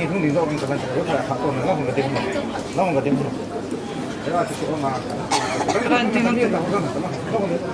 không lý do mình cần phải là phạm tội nó không có tiền nó không có tiền thế là thực sự mà cái này thì nó đi đâu không có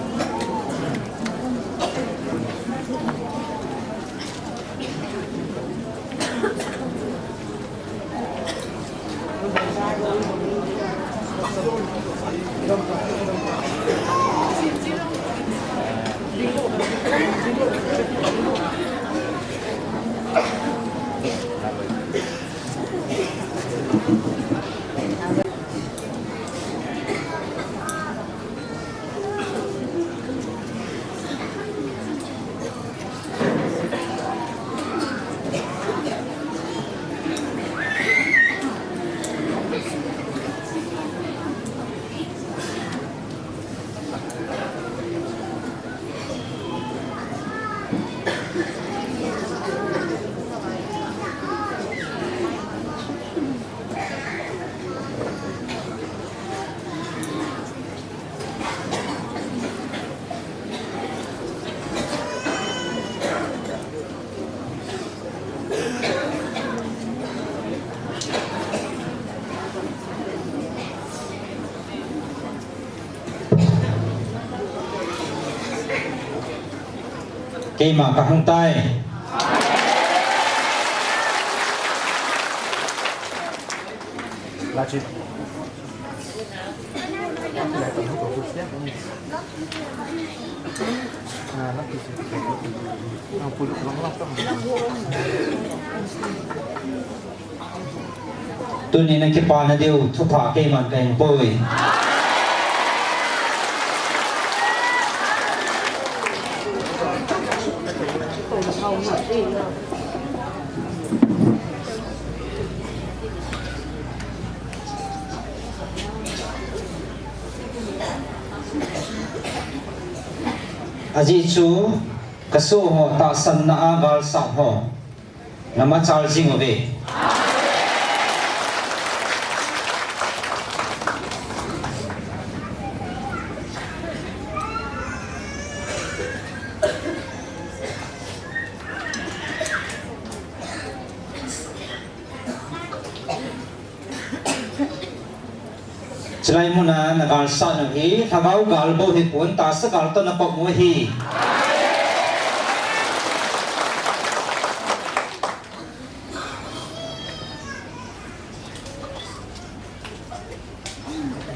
Khi mà cả hông tay là chị tôi nên cái bàn là điều thu thả cái màn cảnh bồi aji chú cái số họ ta sân na agal sạp họ nằm ở charging ở về Selain muna nagal sa nang hi thagaw galbo hi pun ta sa galto na pagmo hi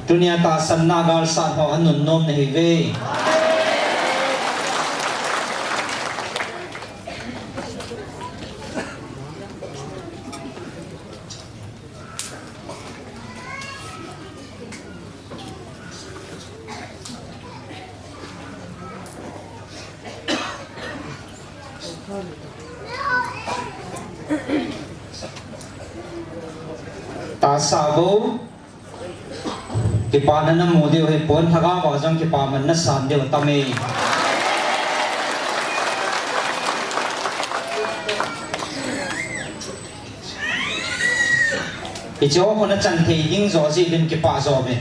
dunia ta san nagal sa ho anun nom na hi ve ta sabo kipanan na mo dio he pon thaga ba jang kipaman na san dio tame ijo ko na chan thei ding zo ji din kipa zo me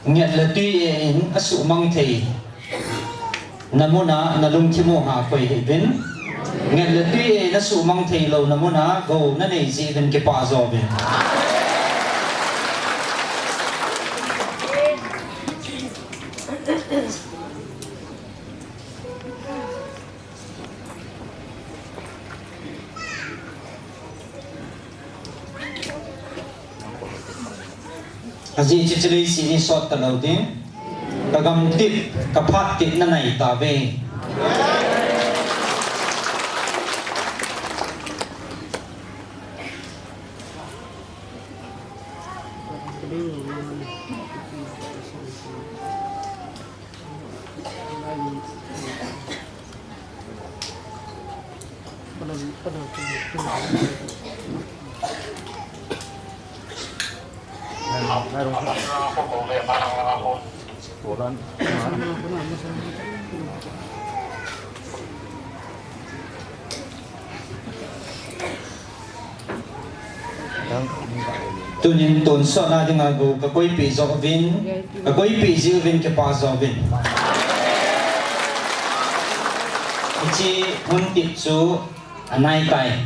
nhận là tuy in asu mang thầy namuna nalung thimo ha koi hevin nhận là tuy in asu mang thầy lo namuna go na nei ji ben ke pa zo ben aji chichili sini sot talautin tagam tip kapat tip na nai ta ve ได้ลงครับโหร้อนtu nhìn tuần sau na đi ngài gù cái quay bị gió vin cái quay bị dữ vin cái pa gió vin chỉ muốn tiếp chú anh ai tay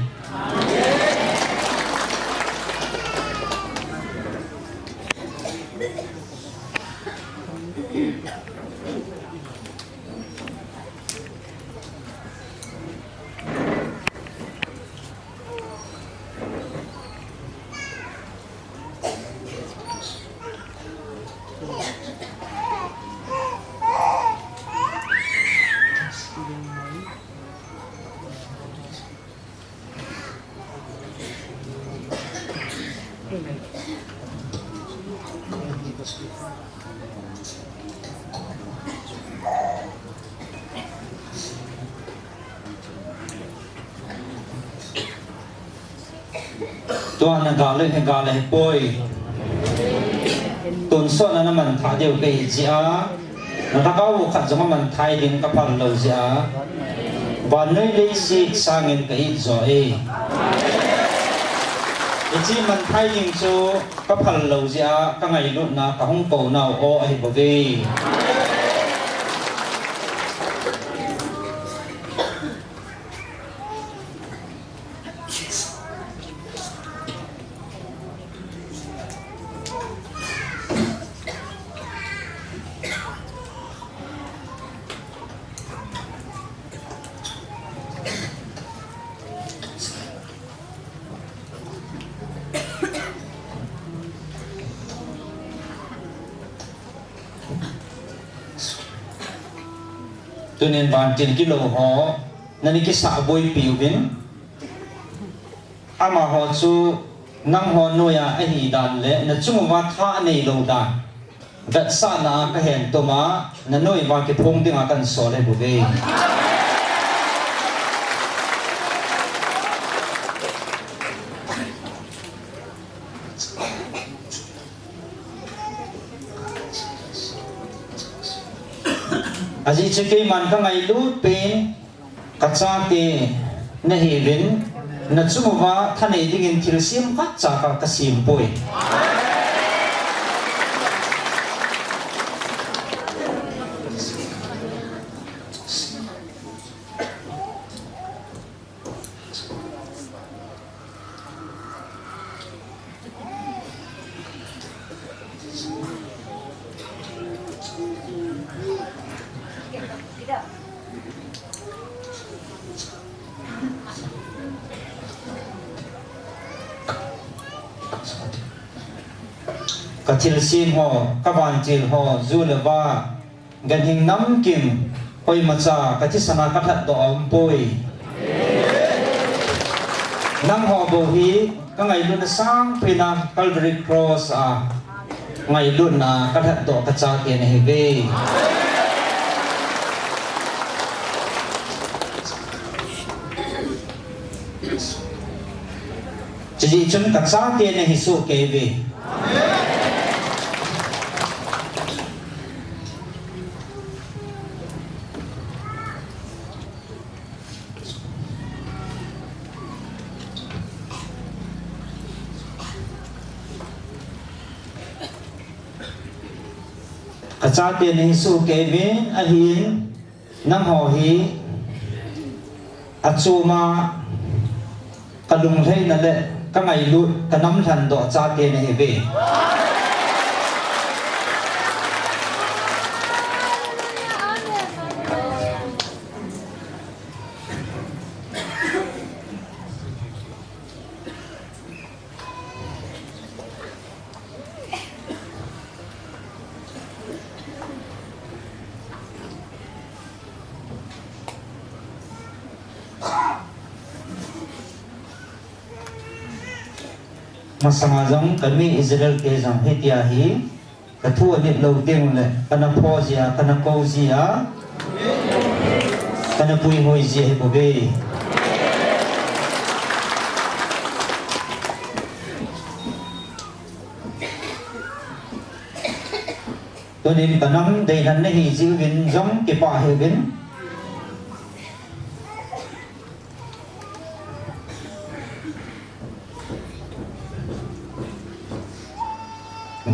ตัวนักการเล่นการเล่นป่วยตุนส่วนนั้นมันท่าเดียวกับจีอานักการวุขัดจะมันไทยดินกับพันเราจีอาวันนี้เลยสิสร้างเงินกับอีจอยจีมันไทยดินจูกับพันเราจีอาก็ไงรุ่นนะกับห้องโตน่าโอ้ไอ้บ่ดีตัวนี้บานจินกิโลหอนั่นนี่กิสาบอยปิวบินอามาหอจูนั่งหอโนยาไอหีดันเละนั่นจุ่มว่าท่าในโลดานกัดสานาก็เห็นตัวมานั่นโนยว่ากิพงดึงอากันสอนเลยบุเบอาจิตใจมันก็ไงลูดเป็นกัจจาตีนเหวินนัดจุมว่าท่านเองยินทิลซิมกัจจากกสิมป่วยกทิลซีนหอกบานจิลหอจูเลว่ากันหิงน้ำกิมไปมาจากกทิศนาคัดดอมปุยน้ำหอโบฮีก็ไงลุนสร้างพินาคัลเวอรี่ครอสไงลุนคัดดอกระจายเกนเฮเวจะจีจุนกระจายเกนฮิสุเกเวกระจายเตียนฮิสุเกวินอหินน้ำหอฮีอัจจูมากระลุงเทนั่นแหละก็ไงลุดกระน้ำทันดอกจาเตียนฮิเวMasangazang kami Israel ke jang hetiahi kathua ni lo ding le kana phozia kana kozia kana pui hoi ji he bobe ตัวนี้ก็น้ำเดินในหิจิวินจงเก็บป่าหิวิน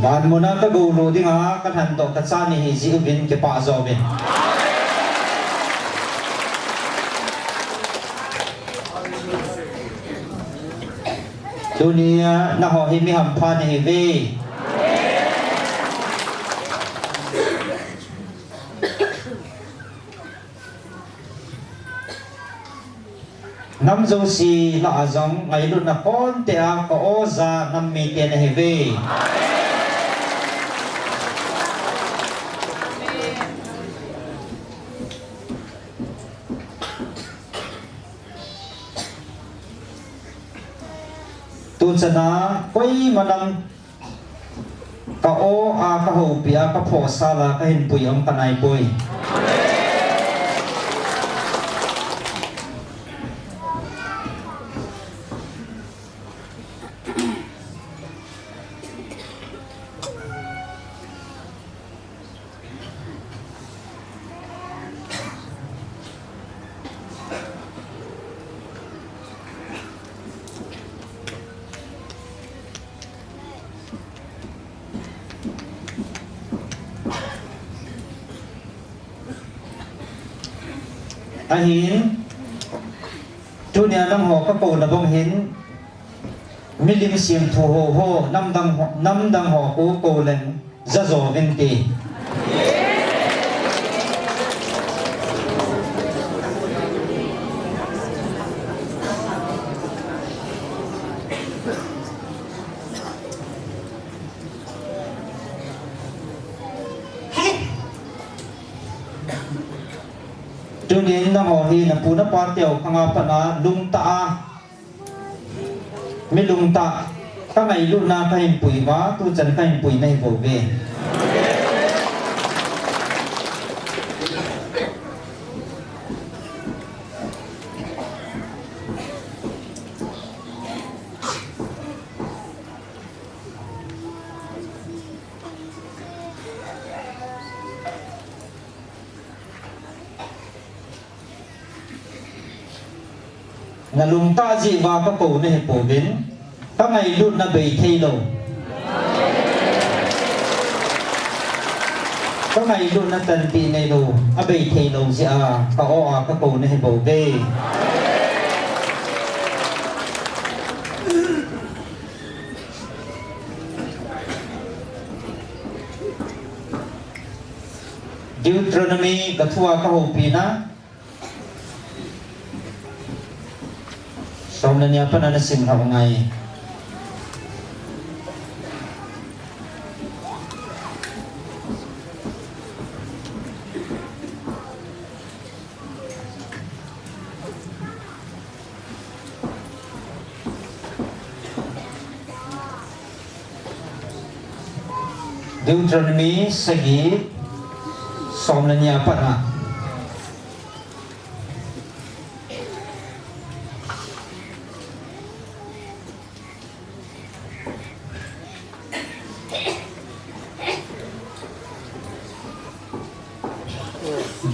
บานมุนาตะกูรูดิงากันหันตกกัดซานี่หิจิวินเก็บป่าจอวินตัวนี้น่าหอหิมิหัมพานี่หิวีน้ำโจซีละอาจงไงลุนนักคนเตะก็โอซาน้ำมีเตียนเฮเวตุนสนาคุยมันดังก็โออาก็หูปีอาก็พอซาลาก็เห็นปุยอมกันไอปุยอาหินจุเนี่ยน้ำหอกก็โกนระบงหินมิลิมเสียงทูโฮโฮน้ำดังหอกโกเลนจะโจวินตีจุนี้น้ำหอฮีนะปูนปาเตียวขังอาปนาลุงตาไม่ลุงตาข้างในลูกนาใครปุ๋ยวะตัวจันใครปุ๋ยในโบเวna lung ta ji wa ka ko ne po bin ka ngai lut na bei thei lo ka ngai lut na tan ti nei lo a bei thei lo ji a ka o a ka ko ne bo be Deuteronomy ka thua ka ho pi na Som na niya pa na nasim na ngay. Deuteronomy segi som na niya pa na.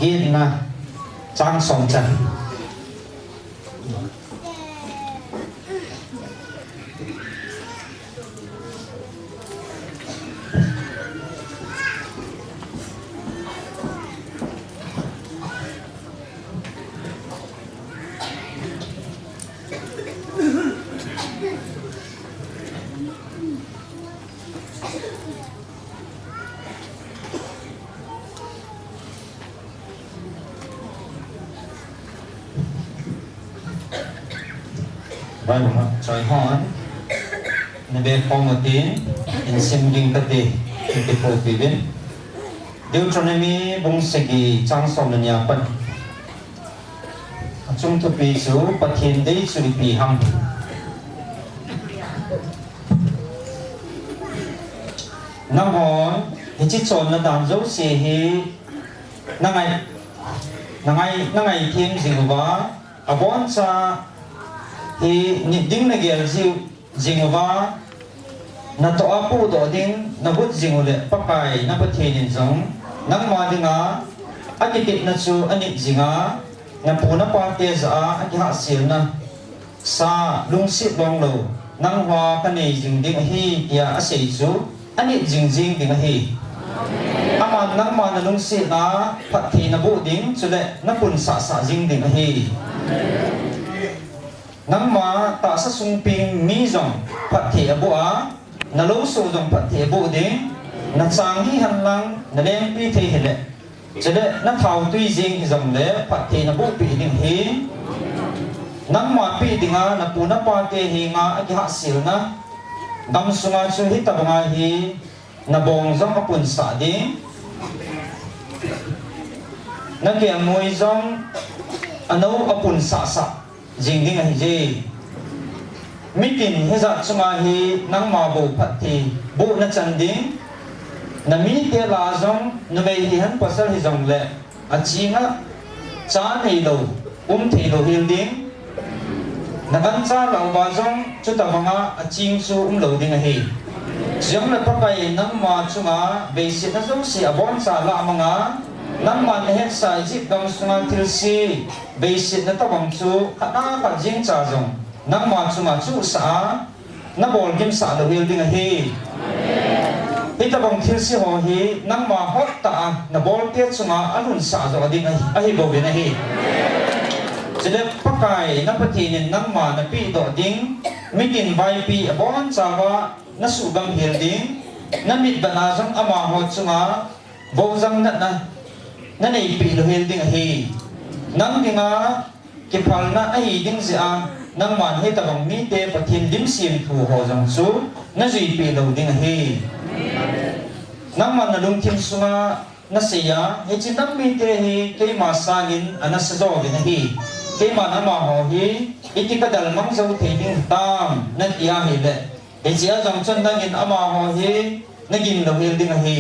Ghiền na trang sòng trần Vâng, trời hòn nên về phong một tiếng in sim ging cái gì cái phổ bị biến Deuteronomy bung segi trang som lên nhà phân chung thu pi số bát thiên đấy xử lý pi hăng năm hòn thì chỉ chọn là đàn dấu xe hi năm ngày thiên dừng vá à bốn sa thì nhịp đứng này kia dừng vá na to apu do ding na but jingule pakai na pathin jong nang ma dinga akitip na chu ani jinga na puna pa te za aki ha sil na sa lungsi long lo nang wa ka nei jing ding hi ya asei chu ani jing jing ding hi ama nang ma na lungsi na pathi na bu ding chule na pun sa sa jing ding hi nang ma ta sa sung ping mi jong pathi abu a na lo so jong pathi abu ding na chang hi han lang na lem pi the hele chule na thau tui jing jong le pathi na bu pi ding hi nang ma pi dinga na puna pa te hi nga aki ha sil na dam sunga chu hi tabanga hi na bong jong apun sa ding na ke moi jong ano apun sa sa jing ding hi je mitin heza chunga hi nang ma bo phathi bu na chan ding na mi te la jong na mei hi han pasal hi jong le a chinga cha nei lo the lo hil ding na kan cha lo ba jong chu ta banga a ching chu lo ding hi jong na pakai nang ma chunga be si na jong si abon sa la manga nang man he sai ji dong sunga til si be si na ta bang chu ana ka jing cha jong nang ma chunga chu sa na bol kim sa lo hil ding hi ita bang til si ho hi nang ma hot ta na bol te chunga anun sa jo ding a hi bo be na hi chile pakai na pathin nang ma na pi do ding mitin vai pi abon chawa na su bang hil ding na mit bana jong ama ho chunga bo jang na nei pi lo hil ding hi nang dinga ki phal na ai ding zia nang man he ta bang mi te pathin dim sim thu ho jang chu na zui pi lo ding hi nang man na lung thim sunga na sia he chin nam mi te hi ke ma sangin ana sa zo ge na hi ke ma na ma ho hi iti ka dal mang zo the ding tam na tia hi le e chia jong chon dang in ama ho hi nagin lo hil ding hi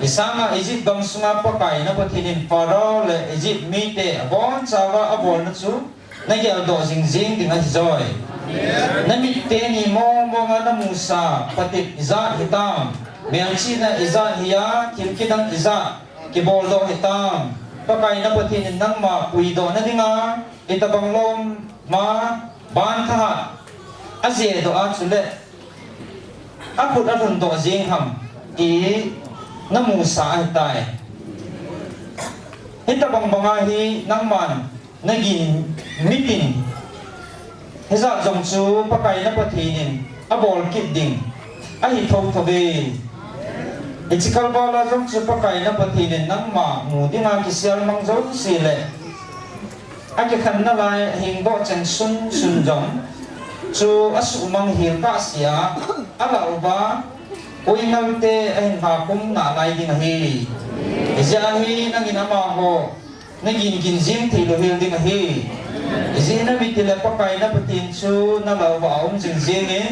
isanga Egypt bang sunga pakai na pathinin paro le Egypt mi te abon chawa abol na chu nagyal do jing jing ding hi joy na mi te ni mo nga na musa patit iza hitam meang chi na iza hiya kilkidang iza kibol do hitam pakai na pathinin nang ma pui do na dinga itabang lom ma ban tha azie do a chule aput atun do jing ham i namu sa ai tai itabang banga hi nang man nagin mitin heza jong chu pakai na pathinin abol kit ding ai thong thobe ichikal bala jong chu pakai na pathinin nang ma mu dinga kisial mang zo sile aki khan na lai hing bo chen sun jong chu asu mang hil ka sia ala uba uingal te ahin ha kum na lai ding hi izia hi nangin ama ho nagin ginjing thi lo hil ding hi izina bitila pakai na patin chu na law ba jing jing in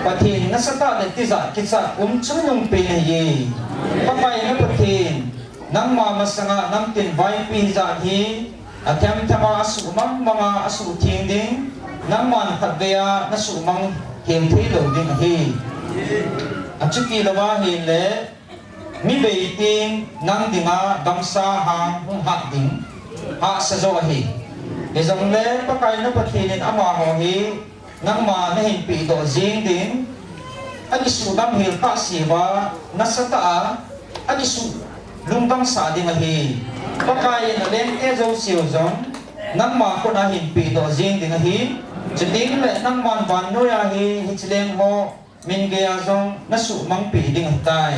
patin na sata de tiza kitsa chunung pe hi pakai na patin nang ma masanga nang tin vai pi za hi atyam tama asumang mga asu ting ding nang man khatbeya na sumang hil thi lo ding hi achuki lawa hi le mi beiting nang dinga damsa hang hung hat ding ha sa zo hi ezong le pakai na pathinin ama ho hi nang ma na hin pi do jing ding ani su dam hil ka siwa na sata ani su lungdang sa ding hi pakai na len e zo siu zong nang ma ko na hin pi do jing ding hi chiding le nang man ban no ya hi chileng mo min ge ya zong na su mang pi ding tai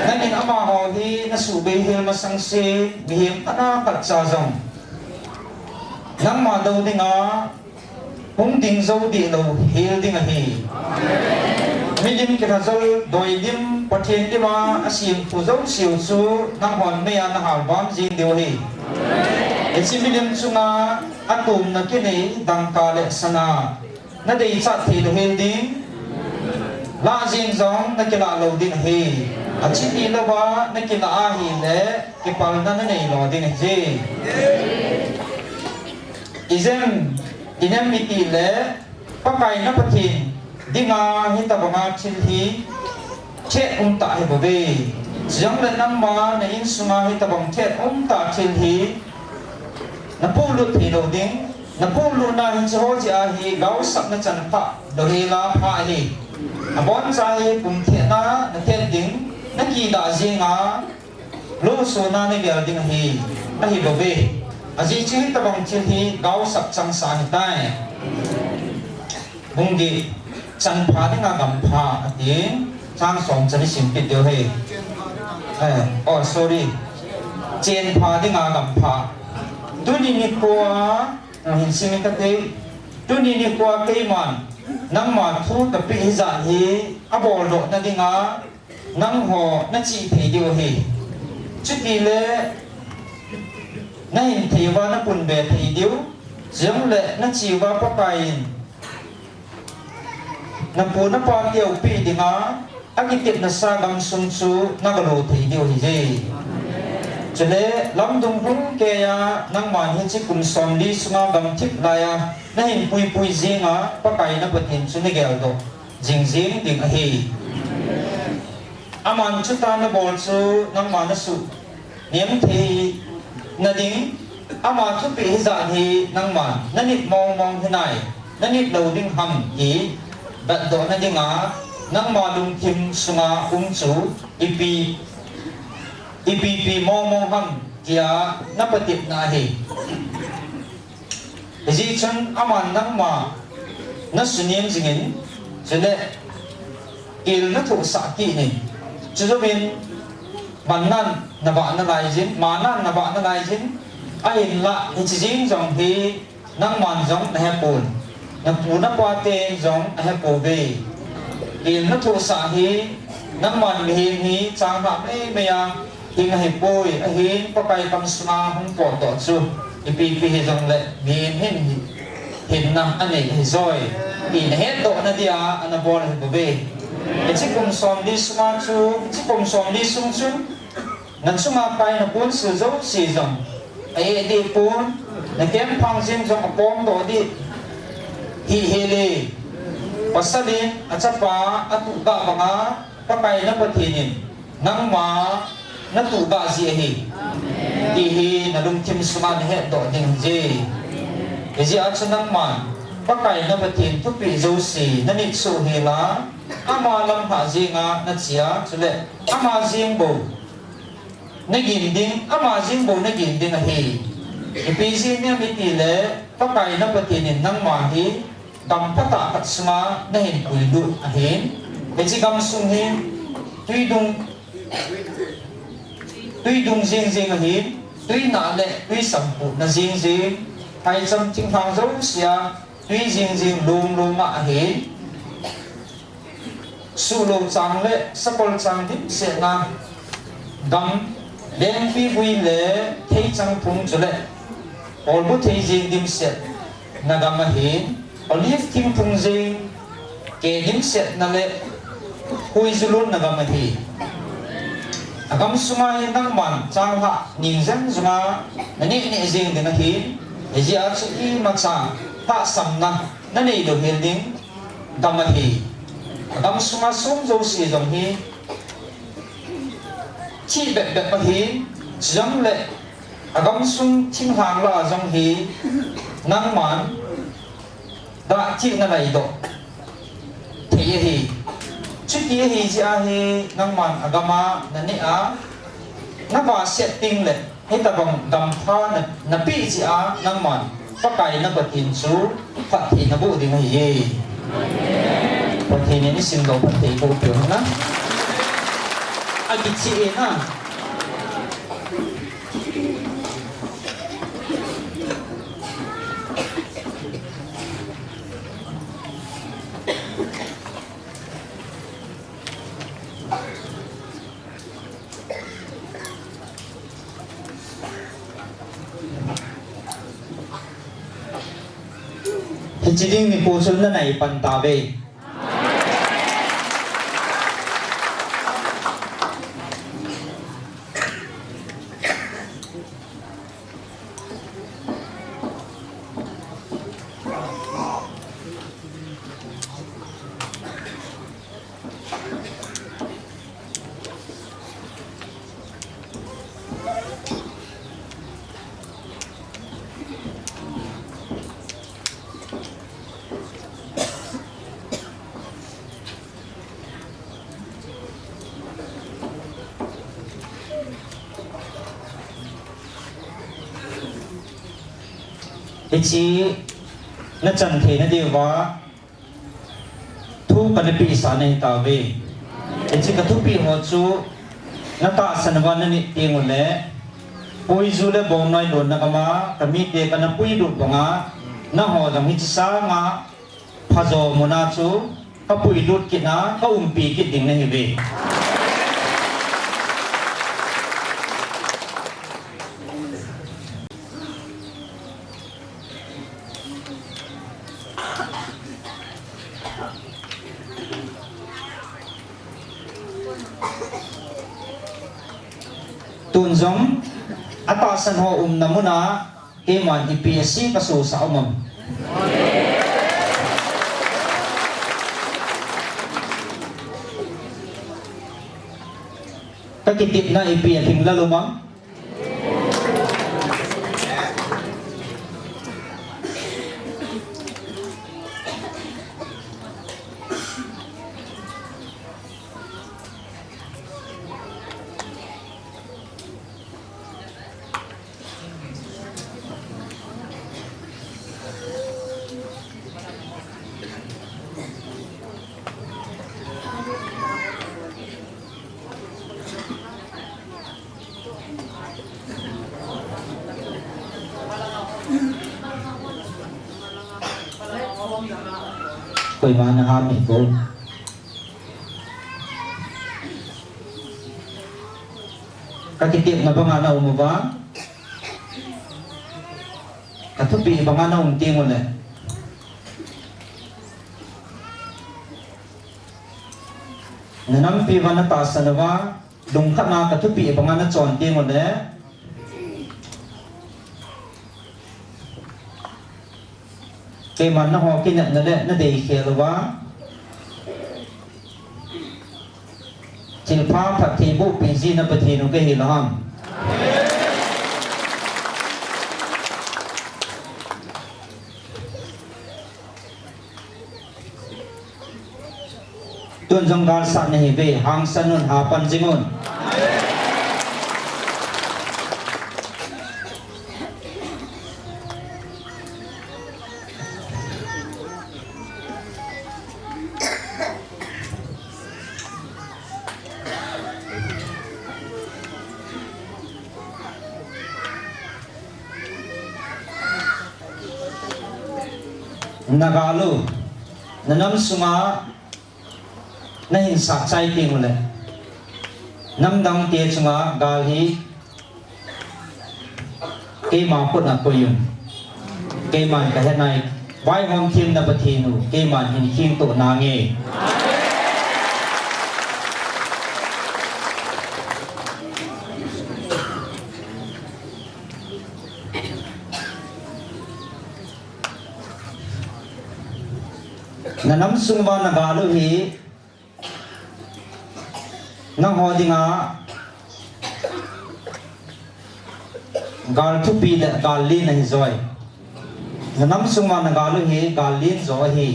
nang in ama ho hi na su be hil ma sang se mi him ana kat sa zong nang ma do ding a hung ding zo di lo hil ding hi milim ke razol doi dim pathen ti ma asim pu zo siu chu nang hon me ya na hal bam jing deu hi milim chunga atum na kini dang ka le sana na dei cha thi lo hil ding la jing zong na kila lo ding hi achi lo ba na kila a hi le ki pal na nei lo ding ji izem inem miti le pakai na pathin dinga hita banga thil hi che ta he bobe jang le nang ma na in sunga hita bang che ta thil hi na pulu thi do ding na pulu na hin cho ja hi gau sak na chan pha do hi la pha hi abon cha hi kum the na the ding na ki da jinga lo so na ne bel ding hi a hi bobe aji chi ta bang thil hi gau sak chang sa hi tai bung di chan pha ni nga gam pha atin sang som chan sim pit dio he oh sorry chen pha ni nga gam pha tu ni kwa hin sim ta te tu ni kwa ke man nang ma thu ta pi za hi abol do na dinga nang ho na chi thei dio he chuti le na hin thei wa na pun be thei dio jang le na chi wa pa pai na pu na pa tiêu pi dinga akitit na sa gam sung chu na galo thei dio hi je chele lam dung hung ke ya nang man hin chi kum som li sunga gam thip la ya na hin pui pui zinga pa kai na pathin chu ni gel do jing jing ding hi aman chu ta na bol chu nang man na su niam thei na ding ama thu pi za hi nang man na nit mong mong hinai na nit lo ding ham hi dat do na dinga nang ma lung kim sunga chu ipi mong ham kia na patip na hi ji chun aman nang ma na sunim jingin chele il na thu sa ki ni chuzobin manan na ba na lai jin manan na ba na lai jin ai la hi jing jong hi nang man jong na hepun na pu na pa te jong na hepo be il na thu sa hi nang man hi hi chang ha me ya ting hi poi a hin pa kai kam sna hung po to chu ipi hi jong le min hin na ane hi zoi in het do na dia ana bol hi be chi kum som di sma chu chi kum som di sung chu nan suma pai na pun su zo si jong ai di pun na kem phang jing jong apom do di hi hele pasalin achapa atu ga banga pakai na pathinin nang ma na tu ga ji hi ti hi na lum kim suman he do ding je ji achanang man pakai na pathin tu pi zo si na ni su hi la ama lam ha jinga na chia chule ama jing bo na gin ding ama jing bo na gin ding hi pi ji ne mi ti le pakai na pathinin nang ma hi gam pata katsma na hin pui du ahin ji gam sung hin tui dung jing jing ahin tui na le tui sampu na jing jing hai cham ting hang zo sia tui jing jing lum lum ma ahin su lo chang le sakol chang dim se na gam len pi bui le thei chang phung chule ol bu thei jing dim se na gam ahin olive kim phung jing ke dim se na le hui zulun na gam hi agam suma hi nang man chang ha ning zang zunga na ni ni jing ding hi ji a chu i ma cha ta sam na na nei do hel ding gam hi agam suma sum zo si jong hi chi bet bet ma hi jang le agam sum ching hang la jong hi nang man da chi na lai do thei hi chuti hi ja hi nang man agama na ni a na ba setting le he ta bang dam pha na pi ji a nang man pa kai na pathin chu phat thi na bu ding hi pathin ni sim do phat thi ko tu na a ki chi na Hijiding ni puso na naipantabe. ไอชีนั่นจันเทนั่นเดียวว่าทุกกันปีสานในตาเวไอชีกทุกปีหัวจูนั่นตาสนวันนี่เตียงหมดเลยปุยจูเล่บองน้อยโดนนักมาแต่มีเด็กกันปุยดูดบังอ่ะนั่งหัวจังหิจสางะพะโจมุนาจูก็ปุยดูดกินนะก็ปีกินดิ่งในเวตุนจงอัตราสันหอนามุนาเกมัน EPSC กระสูสาวมัมก็กิติบนะ EPS ถึงละลุมังคุยมานะครับนี่กูkakitip na bangana umuba katupi bangana umting ulit nanampi wana tasa na ba dungka na katupi bangana chonting ulit kay man na ho kinat na le na day kelawa silpa patibo pinsi na patino kay hilaham tuan janggal sa na hibe hang sanun hapan jingon nagalo nanam sunga nahin saksay ting ulit namdang tiya sunga gali kay mapot na po yun kay man kahanay why hong tim na batino kay man hiniking to nangi nanam sungwa nagalo hi nang hodi nga gal thupi le gal li na hi zoi nanam sungwa nagalo hi gal li zo hi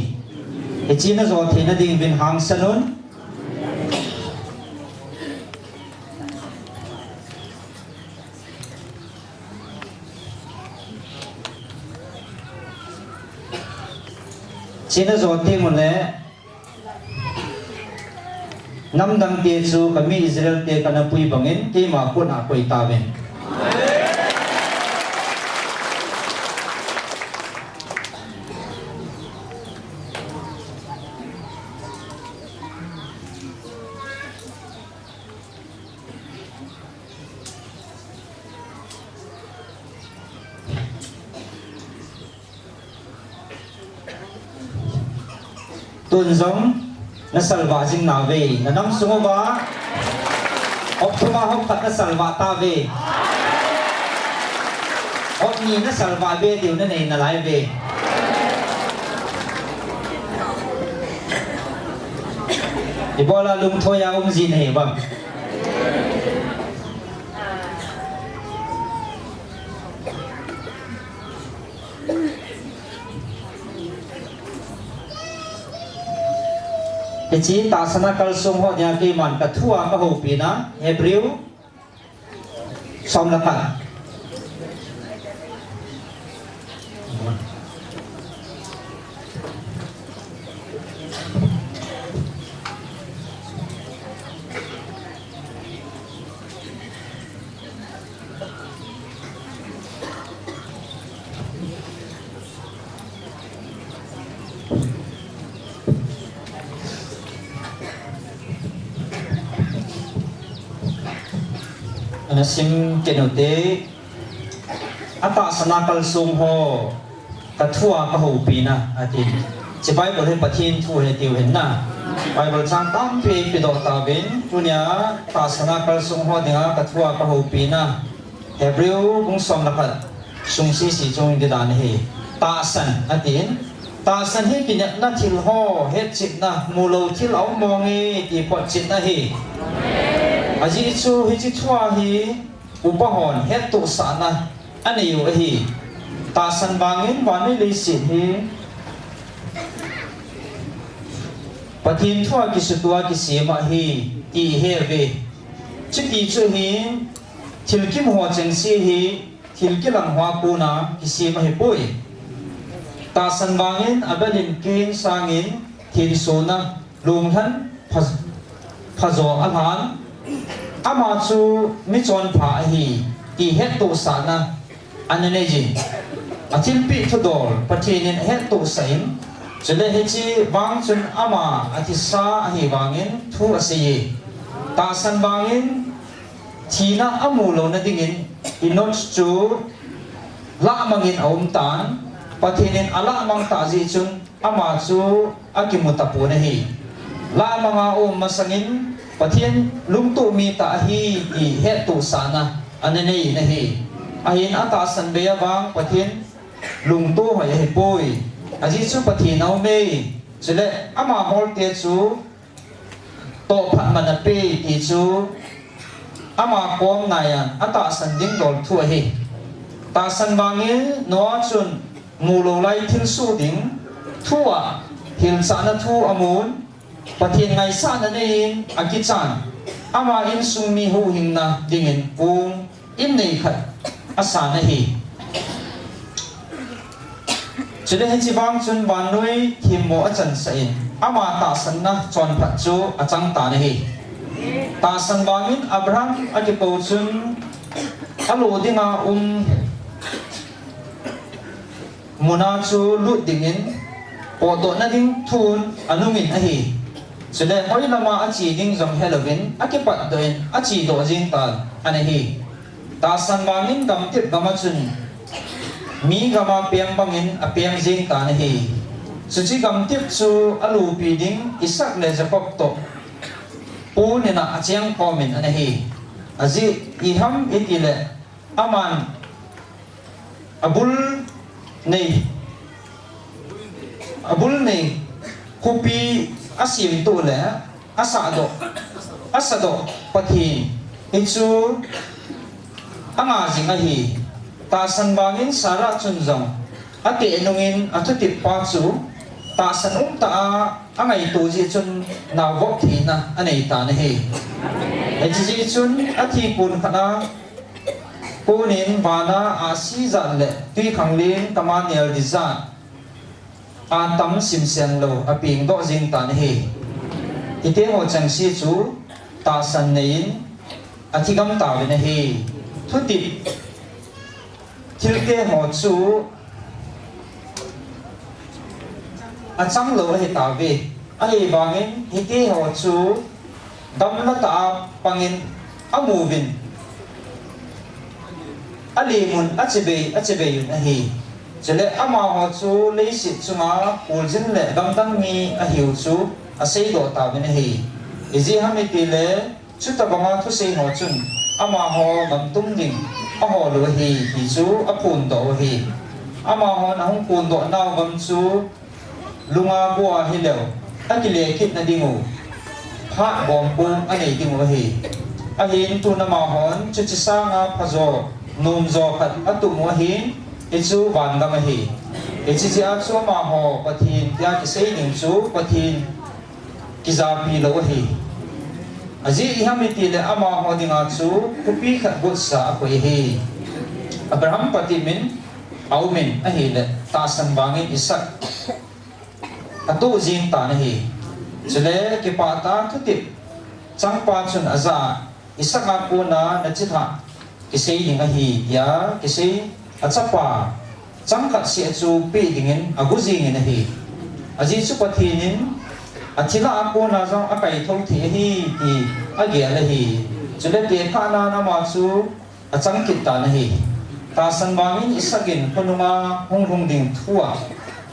e china zo thena ding bin hang sanun china zo ting mole namdang te chu kami Israel te kana pui bangin ke ma ko na koi ta ben tuần giống nó salva jing na ve na nam sungo ba op thuma hop khat na salva ta ve op ni na salva ve tiu na nei na lai ve ibola lung thoya ji nei ba chỉ ta sana kalsum ho nya ki man ka thua ka ho pi na Hebrew som la ka na sim kenote ata sanakal sung ho kathua ka ho pina atin si Bible he pathin thu he tiu hen na Bible chang tam pe pi do ta ben tunya ta sanakal sung ho dinga kathua ka ho pina Hebrew kung som lakat sung si chung di dan he ta san atin ta san he kinya na thil ho he chit na mulo thil au mongi ti pot chit na he aji chu hi chi thua hi upahon he tu sa na ani yu hi ta san bangin wani le si hi pathin thua ki sutua ki sema hi ti he ve chi ti chu hi thil kim ho chen si hi thil ki lang hwa ku na ki sema hi pui ta san bangin abalin kin sangin thil so na lung han phazo alhan ama chu mi chon pha hi ti het tu sa na ananejin atil pi thodol pathinin het tu sain chele he chi wang chun ama atisa hi wangin thu asi ta san bangin thina amulo na dingin inot chu la mangin aum tan pathinin ala mang ta ji chun ama chu akimutapu na hi la manga om masangin pathin lungtu mi ta hi i het tu sana ananei na hi ahin ata san be awang pathin lungtu hoi hi poi aji chu pathin au me chele ama hol te chu to phat man pe ti chu ama kom nayan ata san ding dol thu hi ta san bangin no chun mulo lai thil su ding thua hil sa na thu amun pathin ngai sa na nei akichan ama in sumi hu hing na dingin kung in nei khat asa na hi chile he chi bang chun ban noi thim mo achan sa in ama ta san na chon phat chu achang ta na hi ta san bangin Abraham atipo chun alo dinga muna chu lut dingin poto na ding thun anumin a hi chile hoi lama achi ding jong Halloween akipat doin achi do jing tan ani hi ta san bangin gam tip gama chun mi gama piang bangin a piang jing tan hi suchi gam tip chu alu pi ding isak le Jacob to pu ne na achiang komen ani hi aji iham itile aman abul nei kopi asim tu le asado pathin ichu anga jinga hi ta san bangin sara chunjong ate nungin athuti pa chu ta san ta angai tu ji chun na vok thi na anei ta ne hi ji chun athi kun khana kunin bana asi zan le tui khanglin tamanial dizan an tam sim siang lo aping do jing tan hi ite ho chang si chu ta san nein athigam ta ve na hi thuti thilke ho chu achang lo hi ta ve a hi bangin ite ho chu dam la ta pangin amuvin alimun achebe yun ahi chele ama ho chu leisi chunga uljin le gamdang mi ahiu chu asei do ta bin ahi iji hamiti le chuta banga thu sei ho chun ama ho gamtum ding a ho lo hi chu apun do hi ama ho na hung pun do naw gam chu lunga bua hi leo akile kit na dingu pha bom pum anei dingu hi ahin tu na ma hon chu chi sanga phazo num zo khat atu mo hi ichu van dam hi ichi ji a chu ma ho pathin tia ki sei ning chu pathin ki za pi lo hi aji i hamiti le ama ho dinga chu kupi khat bu sa ko hi Abraham patimin aumin a hi le ta san bangin isak atu jing ta na hi chele ki pa ta thuti changpa chun aza isaka ko na chitha kisei ning a hi ya kisei achapa changkhat si chu pi dingin aguzing in a hi aji chu pathinin athila apo na jong akai thong thi hi ti age la hi cho nên tiền khá na mà chú chẳng kịp ta này ta sân bangin isagin pununga hung ding thua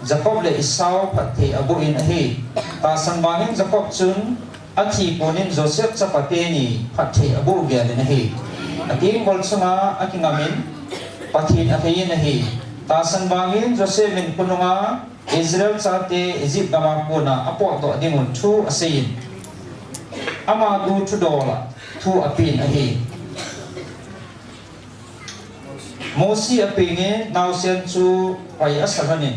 Jacob le Esau phát thị abu in ahi ta sân bangin Jacob chun athi ponin Joseph chapateni phát thị abu gelin ahi aking bolsunga akingamin pathin athayin ahi ta sân bangin Joseph min pununga Israel chate Egypt gama puna apo to dingun thu asin ama du chu dola thu apin ahi Mosi apinge nausian chu pai asalanin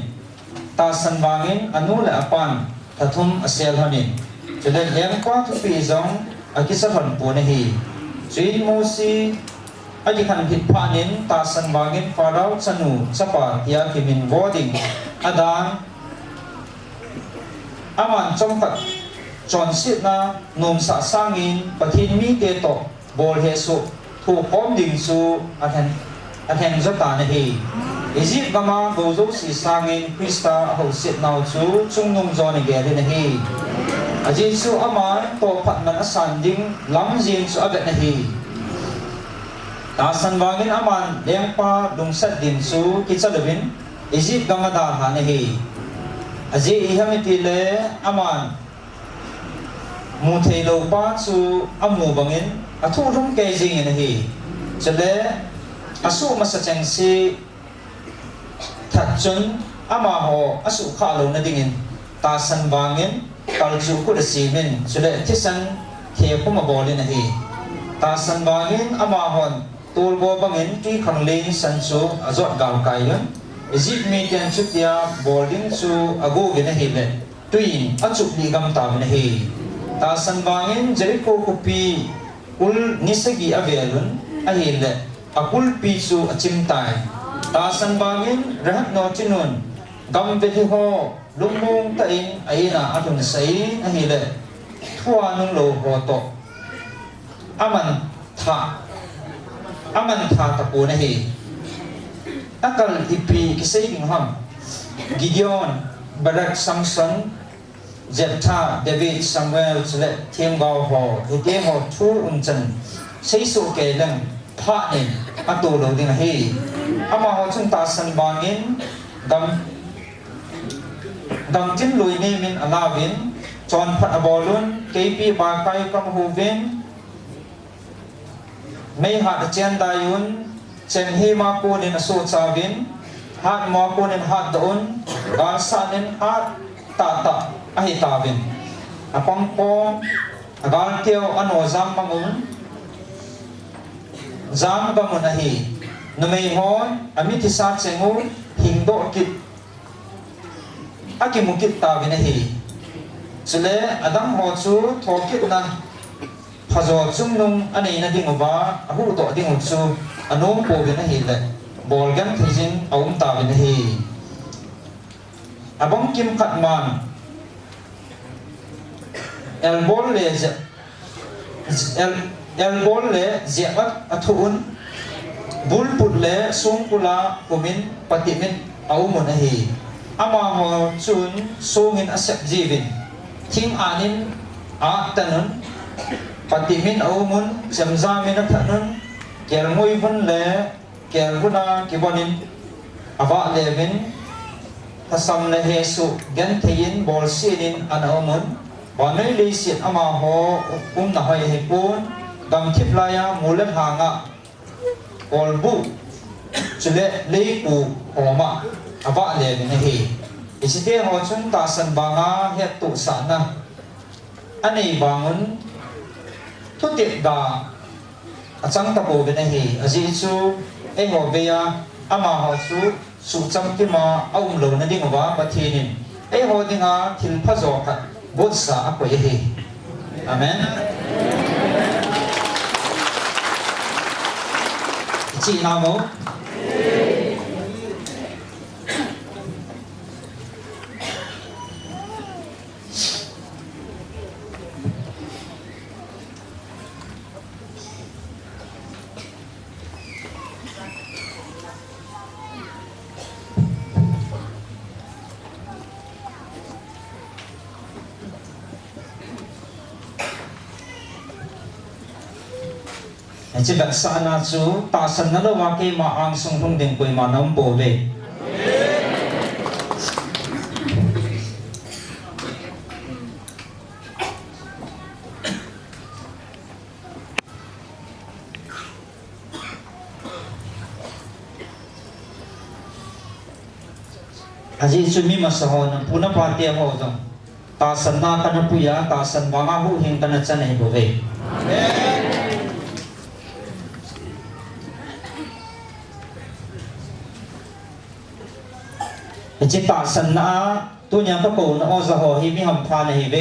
ta sanwangin anu le apan tathum asel hanin chulen leng kwa thu pi zong akisa han pu nahi chui Mosi aji khan hit phanin ta sanwangin farao chanu chapa tia kimin voting adan aman chompat chon sit na nom sa sangin pathin mi te to bol he su thu pom ding su athen zata nahi Egypt gama gozo si sangin Krista ho sit now chu chungnung zone gere nahi aji su aman to phat man asan ding lam jin su agat nahi ta sanwangin aman lengpa dungsat din su kichalawin Egypt gama da ha nahi aji ihamiti le aman mu thei lo pa chu amu bangin athu rum ke jing nahi chale asu masa changsi that chun ama ho asu kha lo na dingin ta san bangin kal chu ku da si min chule thisan the puma bolin hi ta san bangin ama hon tul bo bangin ti khang lein san chu azot gal kai yon Egypt median chu tia boarding chu ago gena hi le tuin achuk ni gam ta na hi ta san bangin Jericho kupi ul nisagi avelun ahi le akul pisu achimtai ta san bangin rahat no chinun gam vethi ho lumung ta in aina atun sai ahi le thua nung lo ho to aman tha ta ko nahi akal ipi kisai ding ham Gideon Barak Samson Jephthah David Samuel chule thiam gao ho hite ho thu chan sei su ke lang pha nin atu lo ding hi ama ho chung ta san bangin dam tin lui ne min alawin chon phat abolun kp ba kai kam hovin mei ha chen dayun chen hi ma ko nin aso chawin hat ma ko nin hat daun ga sa nin hat ta ahi tawin apang pong agal teo ano zam mangun zam bangun ahi numei hon ami thisa chengu hingdo kit aki mukit tawin ahi chule adam ho chu thokit na phazo chungnung ani na dingoba ahu to dingu chu anom po bin ahi le bolgan thijin aum tawin ahi abang kim khatman elbol le ziabat athun bulput le sungkula kumin patimin aumun ahi ama ho chun sungin asep jivin thing anin a tanun patimin aumun jamzamin athanun kelmoi hun le kelguna kibonin ava levin tasam le hesu gan thein bol sinin anaumun banai leisit ama ho na hai hepun dam thiplaya mulat hanga kolbu chule leipu homa ava le ne hi isite ho chun ta san banga het tu sana ani bangun thutit da achang ta bo ne hi aji chu e ho beya ama ho chu su cham ki ma aum lo na ding wa pathinin e ho dinga thil phazo khat Bodsa ako yahi. Amen. Chị nào mẫu? จะแบบสานาจูตาสันนั่นเราว่าเกี่ยมาอังสงทุ่งเด่นกุยมาน้ำโบเวอาจีจุมีมาสหอนพูนับปาเตียหอจังตาสันนากันปุยาตาสันวางอาหูหิงกันจันให้โบเวจิตตาสันนาตัวยังพระโกนอสหอหิมิหัมพานให้เว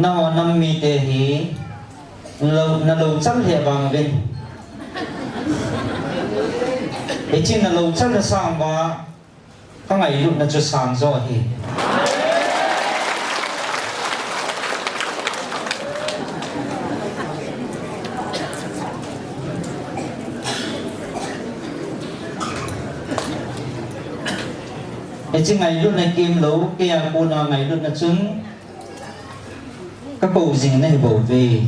นอนำมีเตหีเรานเราจันเหบางเป็นไอ้ที่นเราจันสร้างว่าข้างในลุนจะสร้างโซ่หีไอ้ที่ไงลุนในเกมโลเกียร์ปูนาไงลุนในจุนcác bộ gì này bảo vệ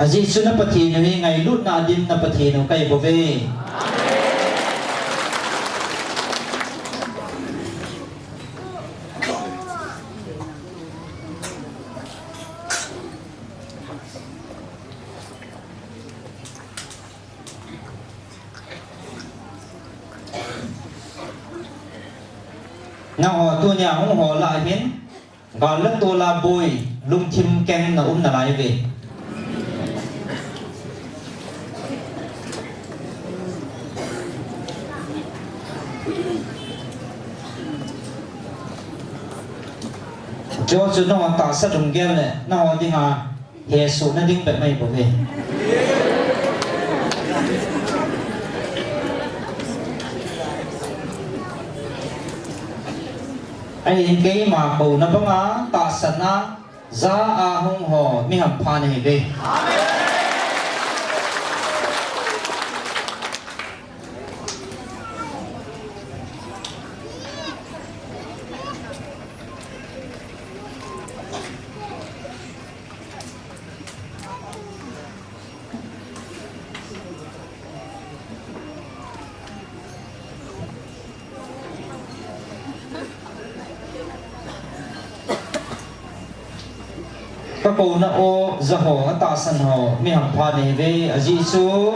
gì xuân nó bát thiên này ngày lúc nào đêm nó bát thiên nó cây bảo vệ nào tôi nhà ông họ lại hiến và lớp tôi là bồi lung chim ken là là lại về cho nó tạo sát trùng gel này nó đi hà hệ số nó đứng bẹp mày bảo vệ ai cái mà bầu nó băng á ta sẵn á giá a hung hồ mi hầm phan này về các cô nó ô giờ hồ ta sân hồ mi hầm pha này về ở dị số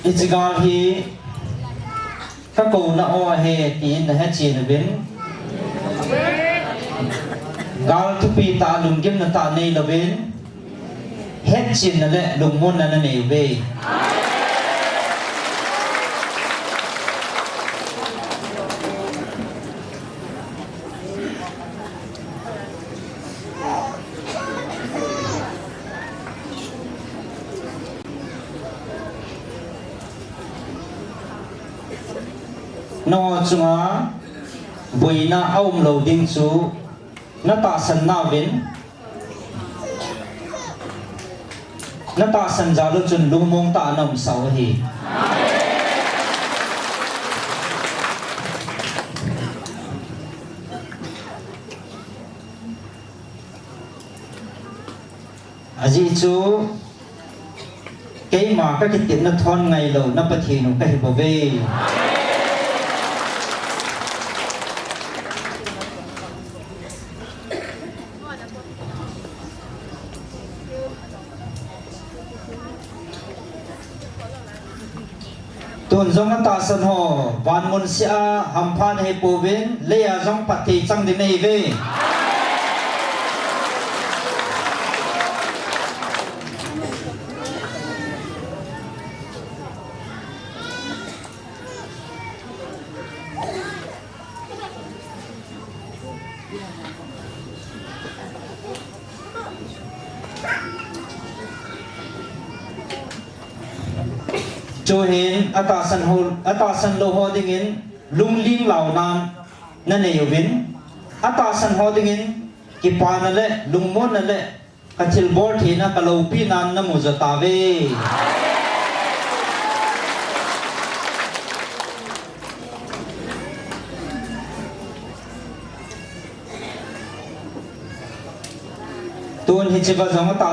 ít gà thì các cô nó ô hè tiền là hết tiền ở bên gà thu pi ta lùng kiếm là ta này là bên hết tiền là lệ lùng môn là này về nó chung á bùi na ông lầu đinh chú nó ta sân nào đến nó ta sân giáo lúc chun lung mông ta nằm sáu hì gì chú cái mà các cái tiếng nó thon ngày lầu nó bật thì nó cái bảo vệ ตุนจงตาสันหอวันมุนเสียหัมพันให้ปูวินเลียจงปฏิจังดินในเวจูเห็นอัตตาสันโลหอดิ่งินลุงลิงเหล่านานนั่นเองวินอัตตาสันหอดิ่งินกิปานั่นแหละลุงมดนั่นแหละกัจจิลบอร์ทีนะกะโลปีนันนมุจตาเวตัวนี้จะว่าจงตา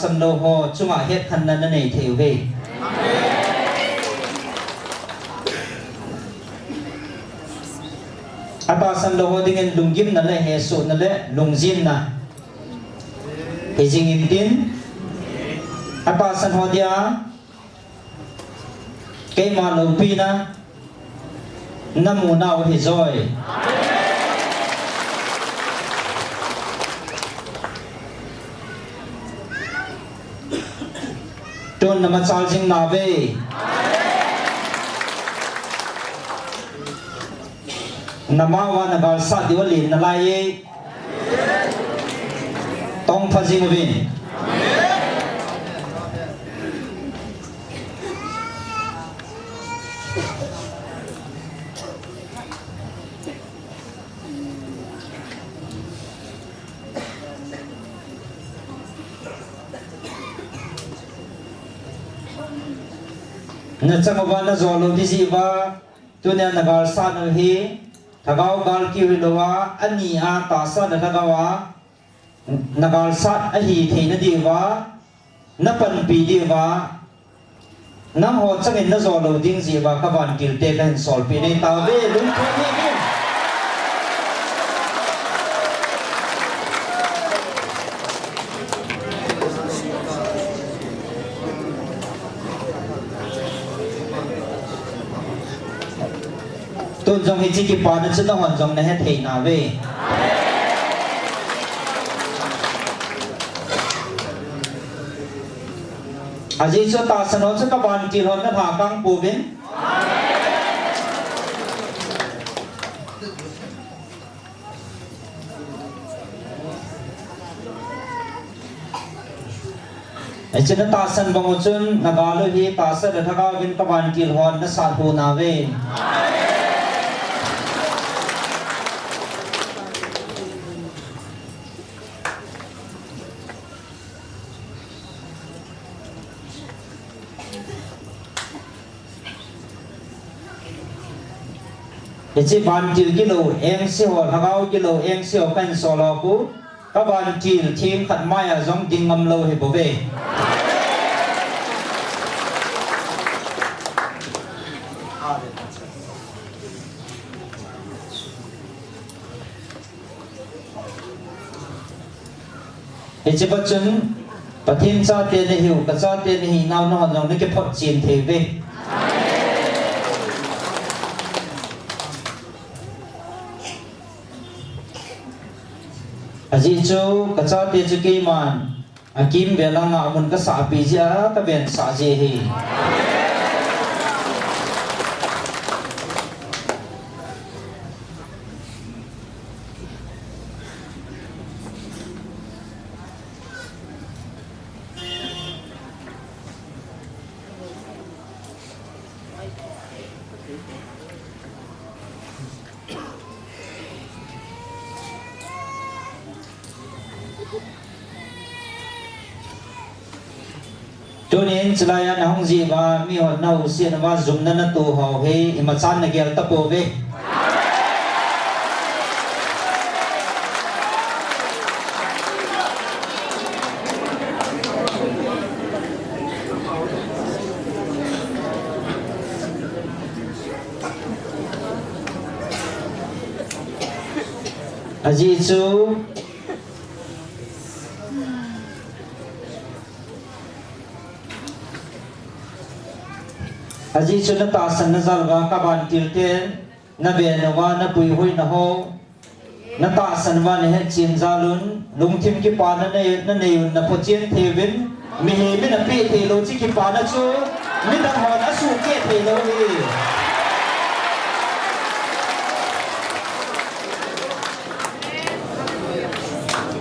สันโลหอจุมาเฮ็ดขันนั่นเองเทวเวอัตสันโลหดิ่งลุงยิมนั่นแหละเฮสุนั่นแหละลุงจินนะเฮจิงอินตินอัตสันหอเดียเกมาโลปีนะน้ำมูนาวฮิจอยจนนำมาจาจิงนาเวNamawa na balsa diwalin na laye tong phajimovin na chamawa na zolo disiwa tunya na balsa no hi Tagaw gal kiwilawa ani a tasa na nagawa nagal sat ahi the na diwa na panpi diwa nam ho changin na zolo ding jiwa ka ban kilte kan sol pi nei taw be lung thu niตุนจงให้จิกิปานะจะต้องหอนจงนะให้เทนาเวอาจิชตาสนองสกบานกิรอนนะถากังปูบินไอจินตาสันบังอุจุนนกาลุฮีตาสันทกาวินกบานกิรอนนะสาธุนาเวจิบันจิลกิโลเอ็งสิหัวทางเอากิโลเอ็งสิหัวเป็นโซโลกูก็บันจิลทีมขัดไม้อะจงดิงงำโลให้บุเบจิบัจุนปะทิมซาเตียนหิวกับซาเตียนหินาวน์จงนึกพอจีนเทเวอาจิจูกระจายเตจุกีมันอากิมเบลังอามุนกษาปีจ้ากระเบนสาเจฮีตัวนี้จะลายนะห้องจีว่ามีหัวหน้าอุเซียนว่าจุ่มนั่นตัวหอเฮอิมาซันในเกลตะโปเวอาจีจู aji chuna ta san na zalwa ka ban tilten na be na wa na pui hoi na ho na ta san wa ne he chin zalun lungthim ki pa na ne na po chen thevin mi he mi na pe the lo chi ki pa na chu mi da ho na su ke the lo hi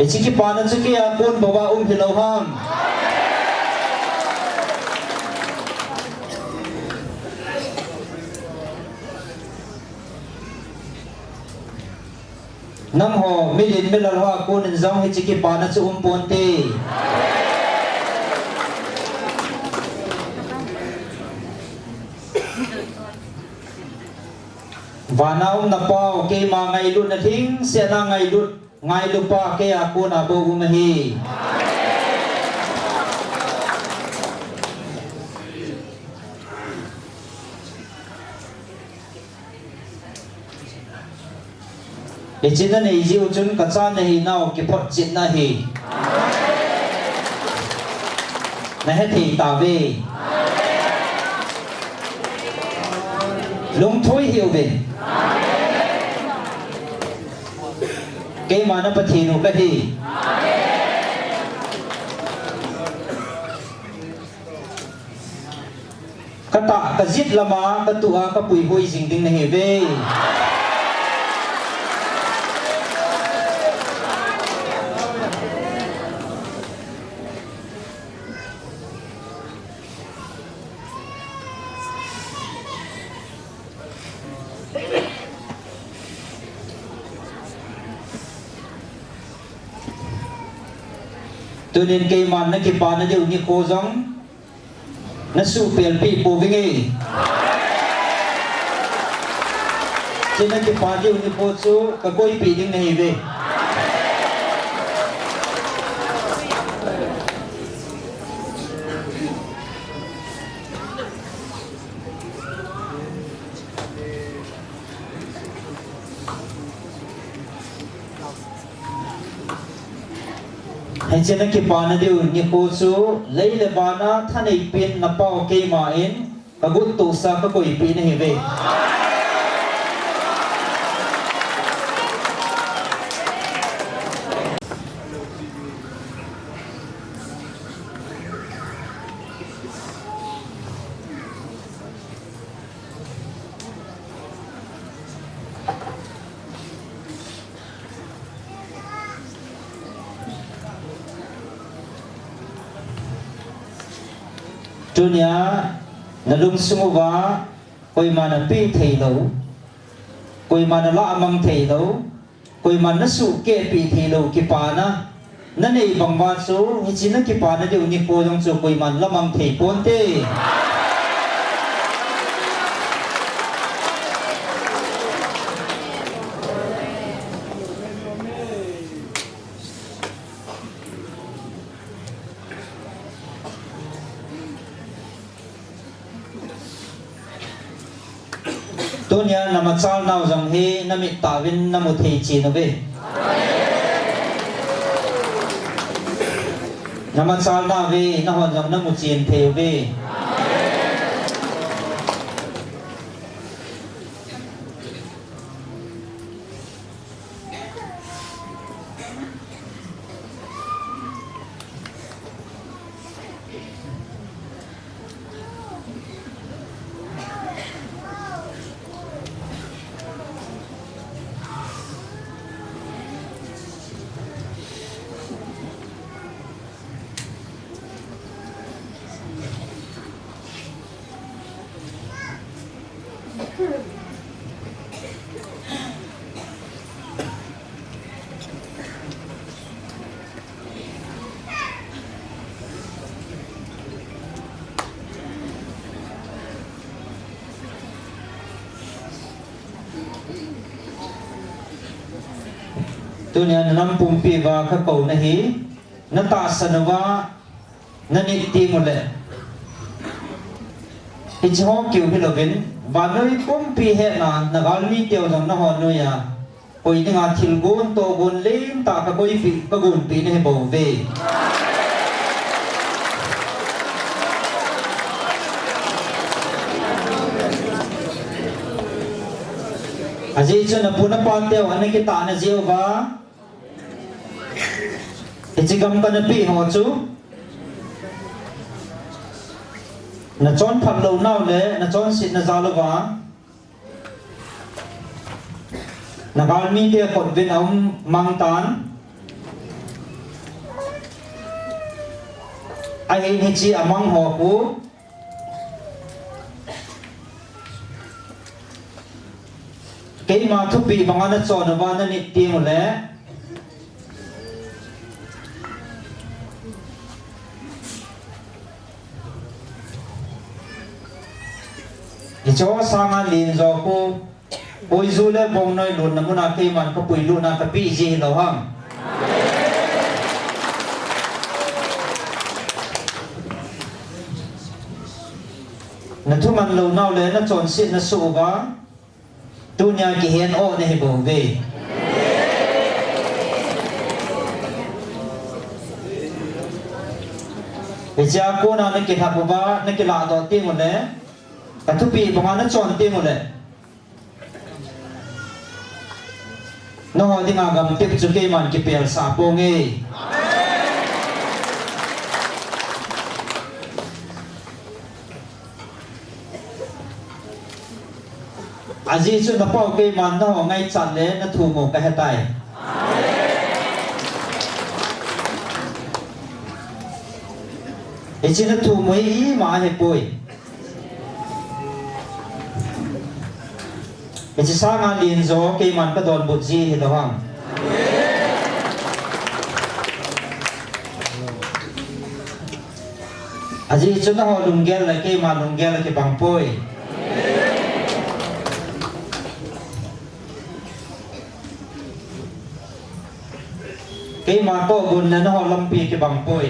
e chi ki pa na chu ke a kon bawa hi lo ham nam ho milin milal ho kun zong hi chi ki pa na chu ponte Vanaum na pao ke ma ngai lut na thing se na ngai lut ngai lu pa ke a ko na bo gu ma hi e chin na nei ji u chun ka cha na hi nau ki phot chin na hi na he thi ta ve lung thoi hiu ve ke ma na pa thi nu ka hi ka ta ka zit lama ka tu a ka pui hoi jing ding na hi ve tu nên cây man nó kịp bàn nó đều như cô giống nó sụp bèn bị bù với nghề cho nên kịp bàn đều như cô số cả cô bị những này về hay trên cái bàn điều như cô chú lấy le bàn á thanh ấy pin nắp bao cây mà in và gút tụ sa các cô pin này về Dunia na lung sumuwa koi mana pi thei lo koi mana la amang thei lo koi mana su ke pi thei lo ki pa na nei bang wa su hi chin ki pa na de ni ko jong chu koi man lamang thei pon te Dunia nama chal nau jang he nami tawin namu thei chi no ve nama chal na ve na hon jang namu chin thei ve Dunia nam pumpi wa ka kau na hi na ta sanwa na ni ti mo le hi chho kyu hi lovin wa noi pumpi he na gal mi teo jang na hon no ya koi ni nga thil gon to gon lem ta ka koi pi ka gon pi ne bo ve Aji chu na puna pateo ane kita na Jehovah. Ichigam ka na pi ho chu. Na chon phak lo nau le na chon sit na zalova. Na galmi dia kot vin om mang tan. Ai ni chi amang ho pu. Kay ma thupi mga na chon na ba na ni ti mo le. Icho sanga lin zo ko oi zu le bong noi lun na muna kay man ko pui lu na ka pi ji lo hang. Na thu man lo nau le na chon sit na su ba tu nya ki hen o ne bo ve. Eja ko na ki tha ba na ki la do ti mo le. Katupi pangalan chon ti mo le. No di nga gam tip chu ke man ki pel sa po nge. Aji chu na po ke man no ngai chan le na thu mo ka hetai. Eji na thu mo i ma he poi. Eji sanga lin zo ke man ka don bu ji hi lo hang. Aji chu na ho lung gel la ke man lung gel la ke bang poi. Ke man po bun na ho lam pi ke bang poi.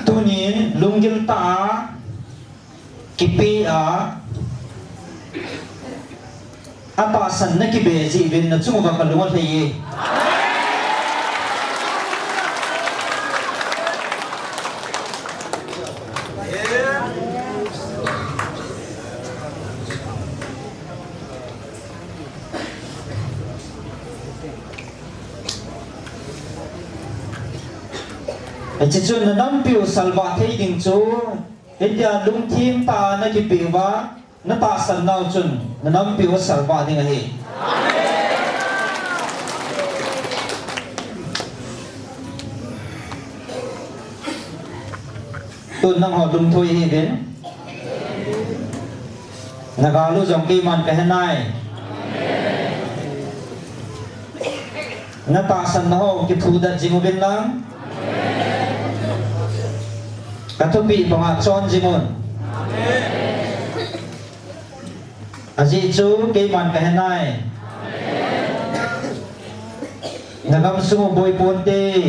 Tunin lunggil ta kipi a atasan na kibezi bin na tsumo ka kalungal hayi. Chỉ cho nó nắm biểu salva thấy đình chú India lung thiên ta na ki biểu ba nó ta san nào chun nó nắm biểu salva đi ngay tuần năm họ lung thôi hi đến nagalu dòng kim man cái này nó ta san nào ki thu đặt gì một bên lắm Katupi pangat chon jimon. Aji chu ke man ka henai. Nagam sumo boy ponte.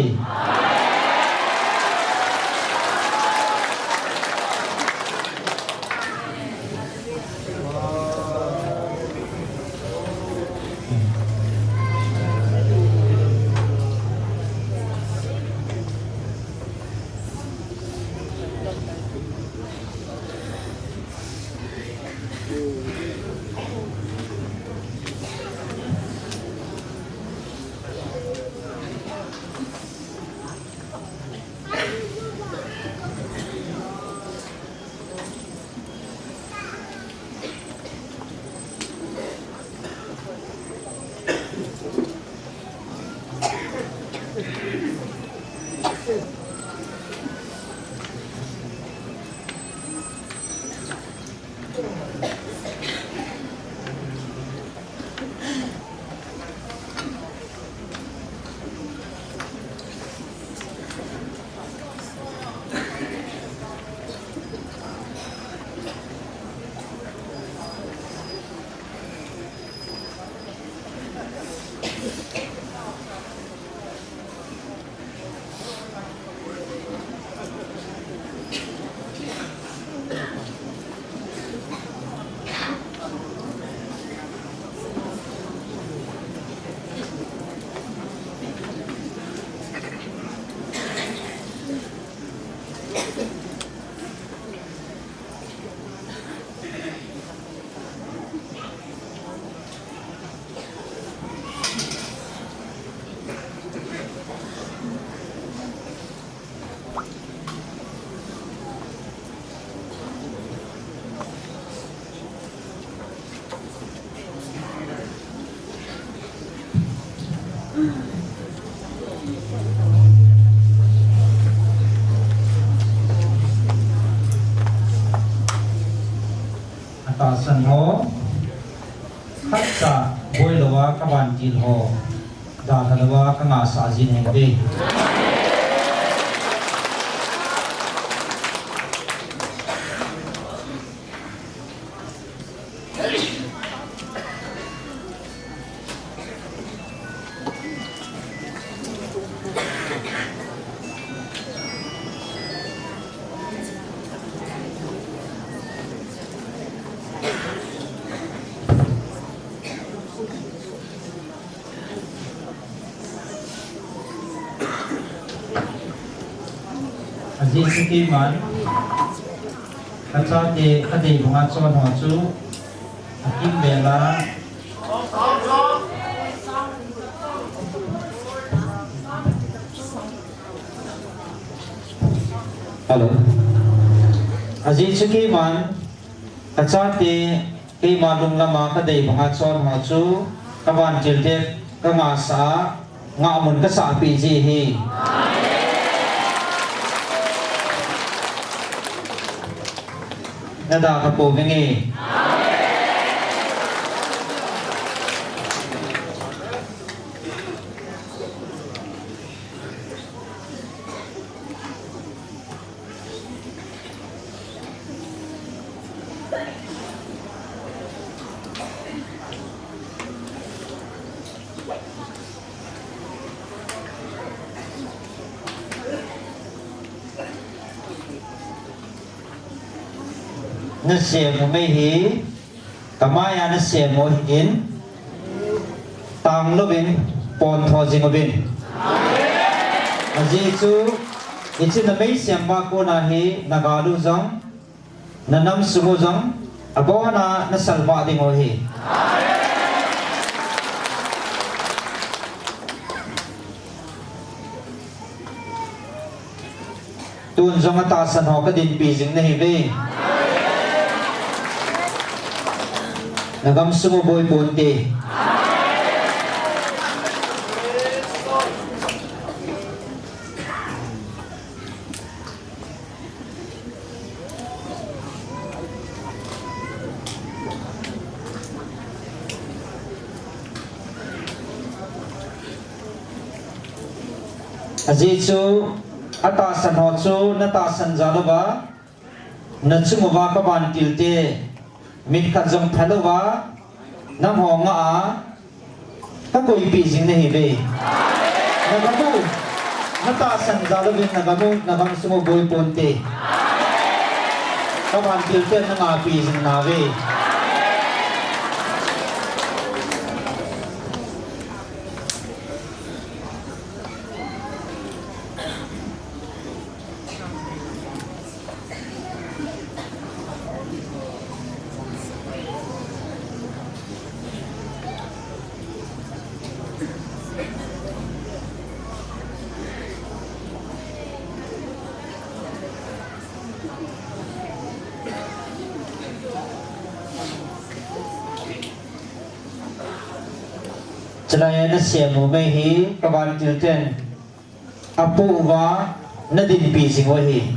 สันโฮขัดจะบวยลวะกบันจิลโฮดาทลวะกงาสาจินเฮงเบอาจีสกีมันข้าเจ้าเตะข้าเตะของอาจารย์หัวจูอากิมเบลาฮัลโหลอาจีสกีมันข้าเจ้าเตะที่มาลุงละมาข้าเตะของอาจารย์หัวจูกบันจิลเดกกงาสางามุนกษาปีจีฮีนาดาขับปูเป็นไงนั่นเสียงไม่หีกำไมนั่นเสียงโมหินตังลูบินปนทอจิงบินอาจีจูอิจินไม่เสียงบากูนาฮีนากาลูจังนันนำสุโมจังอบ่าวนานัสลบาดิโมฮีตุนจังตาสันหอกดินปีจิงนี่เว้nagam sumuboy bunti azizu atasan hotsu natasan jalaba natsumuwa kaban tilte mit khat jong thalowa nam honga a ta koi pi jing ne be nagamu hata san jalobin nagamu nagam sumo boy ponte kaban tilte na nga pi jing na be Celaya nasiya mo may hi kaban tilten apu wa nadin pising wahi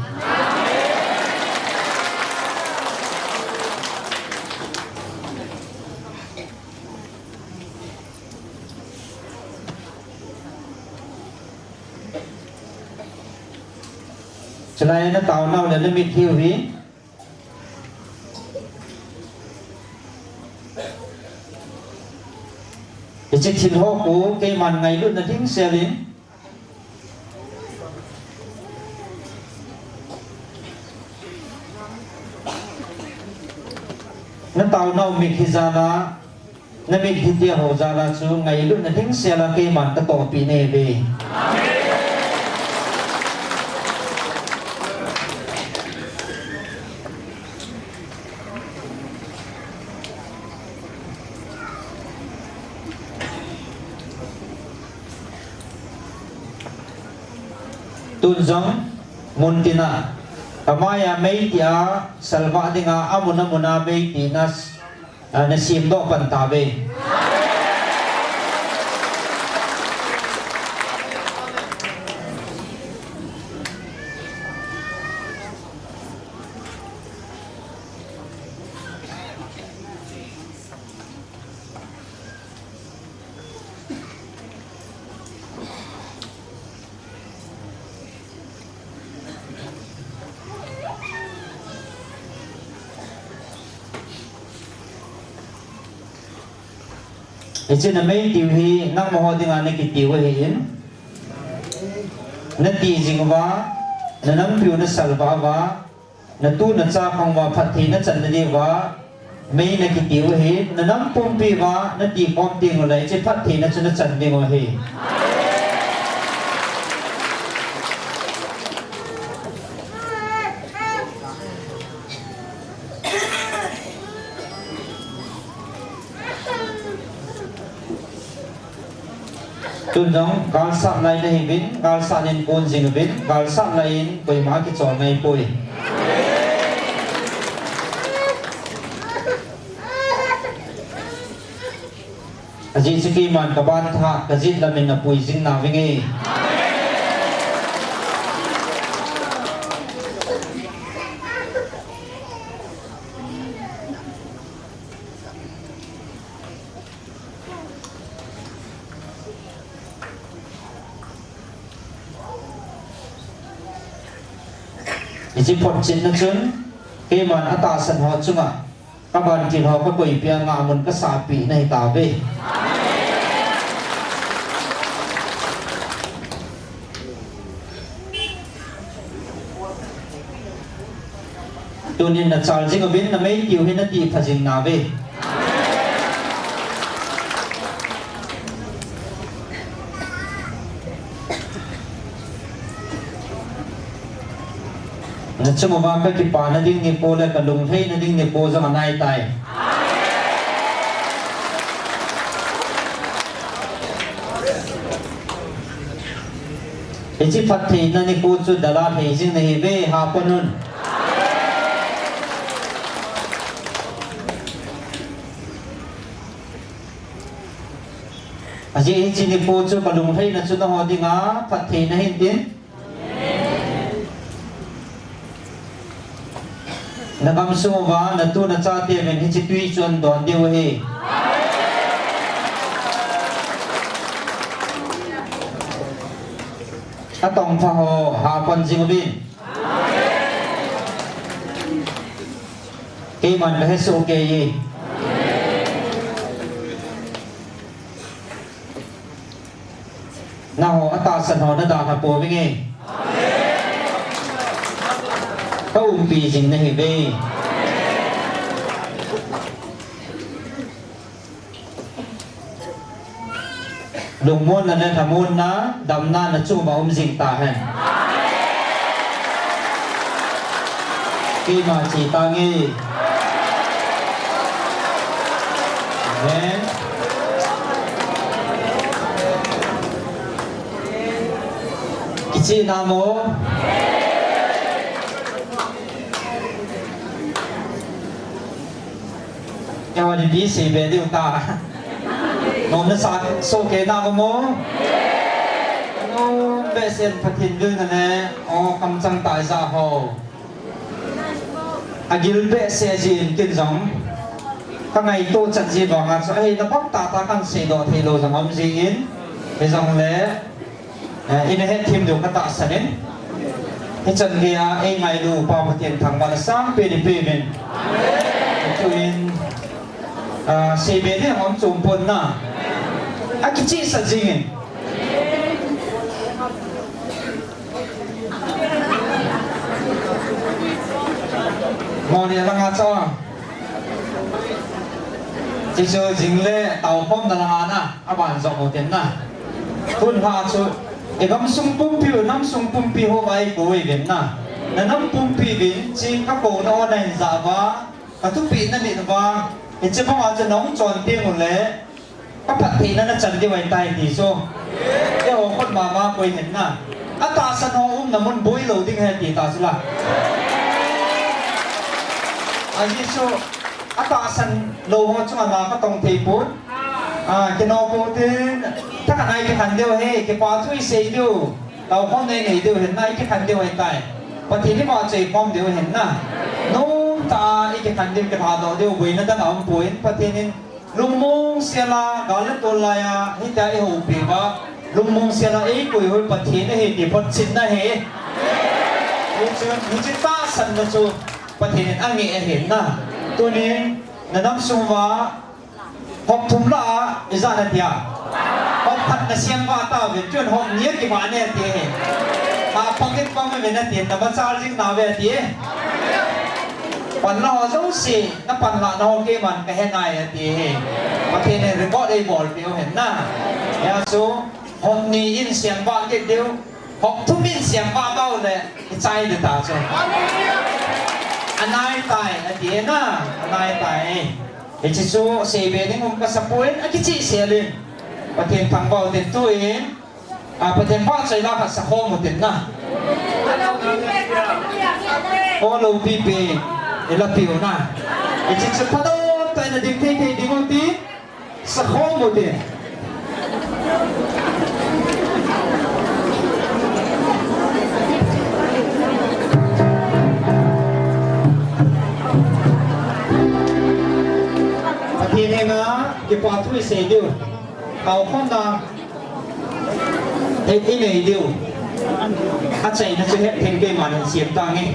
celaya na tao na wala limit hiu hi chỉ thìn hộ của cây màn ngày luôn là thính xe lên nó tàu nào mình khi ra là nó mình khi tia hồ ra là số ngày luôn là thính xe là cây màn ta tổ pì nề về tunjang muntina kamaya may tia salva dinga amuna muna may tinas nasim do pantabe Ichi na may tiu hi nang mo dinga na kitiu hi in na ti jingwa na nam piu na salwa wa na tu na cha khangwa phathi na chan ni wa mai na kitiu hi na nam pumpi wa na ti pom ti ngolai che phathi na chuna chan ni ngo hi tu nong gal sa lai na hibin gal sa nin kon jing bin gal sa lai koi ma ki chol ngai poi aji siki man ka ban tha ka jit lamin na pui jing na wingi Isi pot chin na chun ke man ata san ho chunga ka ban kin ho ka koi pia nga mun ka sa pi nei ta ve tunin na chal jing bin na mai tiu hin na ti phajing na ve na chuma ma ka ki pa na ding ni po la ka lung thei na ding ni po za nai tai e chi phat thei na ni po chu dala thei jing nei ve ha panun aji e chi ni po chu ka lung thei na chu na ho dinga phat thei na hin tin nagam suwa na tu na cha te men hi chi tui chon don deu he ta tong pha ho ha pon jing bin ke man ka he so ke yi na ho ata san ho na da na po bi nge ka pi jing na hi ve lung mon na na thamun na dam na na chu ba jing ta hen ki ma chi ta ngi amen kichi na mo Yawa di bisi be di uta. Nom na sa so ke na mo. No be sen phatin lu na ne o kam chang ta za ho. Agil be se jin kin jong. Ka ngai to chat ji ba nga so ai na pok ta ta kan se do the lo jang om ji in. Be jong le in he thim du ka ta sanin. He chan ge a ai ngai lu pa phatin thang ba sam pe ni pe men. Amen. Se be de ngom chung pon na a ki chi sa jing mo ni la nga cho chi so jing le tao pom da nga na a ban zo mo ten na kun ha chu e gam sung pum pi nam sung pum pi ho bai ko we ben na nam pum pi bin chi ka ko no nai za wa ka tu pi na ni waเห็นเฉพาะอาจจะน้องจอนเตี้ยงหมดเลยก็ผัดทีนั้นจันที่ไว้ใต้ดีโซ่เดี๋ยวคนมาไปเห็นน่ะอาตาสนองน้ำมันบุยเหลวดิ้งให้ตีตาสิละอันนี้โซ่อาตาสันโลหัวช่วงมาก็ต้องเทปุ่นจะนอปูตินถ้ากันไอ้ที่ขันเดียวเฮ้ที่ปาทุยเสียดูเราพ้องในไหนเดียวเห็นน่ะไอ้ที่ขันเดียวไว้ใต้พอทีที่มาใจป้อมเดียวเห็นน่ะนู้ตาอีกคันเดียวกระถาดเดียววิ่งนั่นตั้งเอาปุ่นประเทศนี้ลุงมงเสียละกาลตัวลายที่จะไอ้หูปีว่าลุงมงเสียละไอ้กุยหุ่นประเทศนี้เหตุผลชิ้นนั่นเหตุลุงเชื่อลุงจิตตาสันนะจูประเทศนี้อันนี้เห็นนะตัวนี้นั่นน้ำสูงว่า học thùng lạ ra là tiệt học thật là xem qua tao về chuyện học nhớ cái mà này thì pocket phong về này tiền mà sao riêng nào về thì phần lo giống gì nó phần là nó cái mình cái này thì mà thế này rồi có đây bỏ điều hiện na ya số học ni in xem qua cái điều học thùng in xem qua bao này cái trái được ta rồi anh ai tài thì na anh ai tài thì chỉ số xe về đến hôm cái sapoi anh cái gì xe lên và tiền thằng vào tiền tuổi và tiền bao giờ là phải sắp hôm một tiền na ô lâu pi pi để là piu na thì chỉ số phát đâu tại là điểm thế thì điểm một tí sắp hôm một tiền thì này mà cái quả thui sẽ điều hậu không là cái này điều anh chạy nó sẽ hết thêm cái mà nó xiêm ta nghe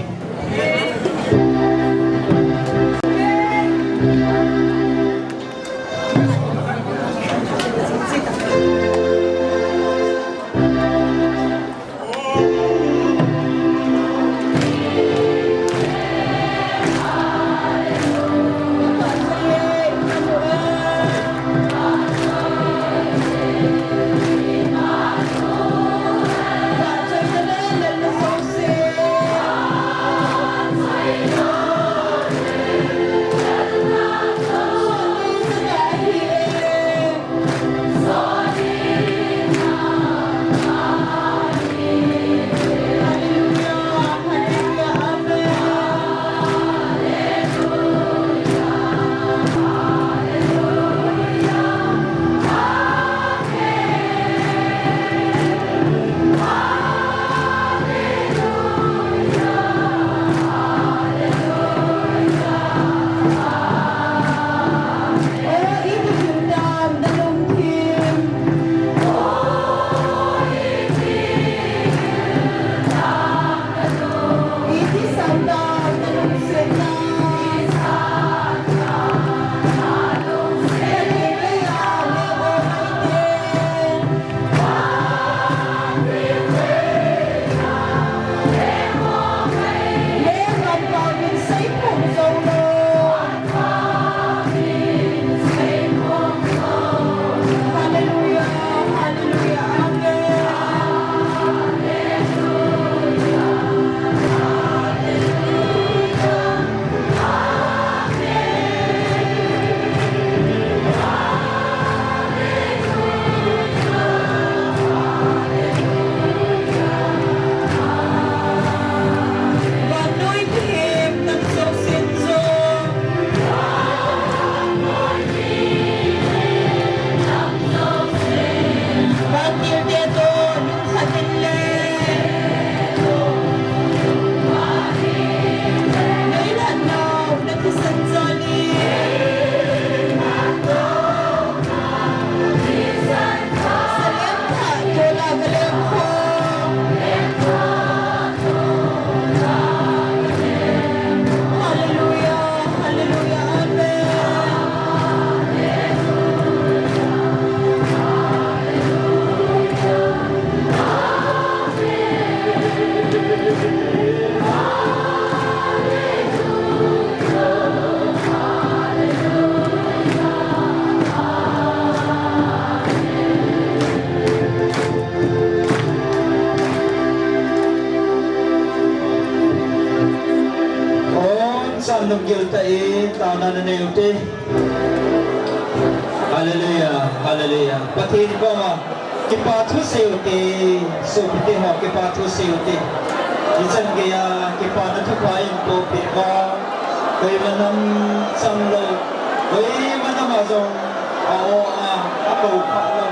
nung gil tai tao na na uti hallelujah hallelujah patin ko ma kipa thu se uti so piti ho kipa thu se uti isan gaya kipa na thu pa in ko pi ko koi manam sam lo koi manam azong ao ako pa lo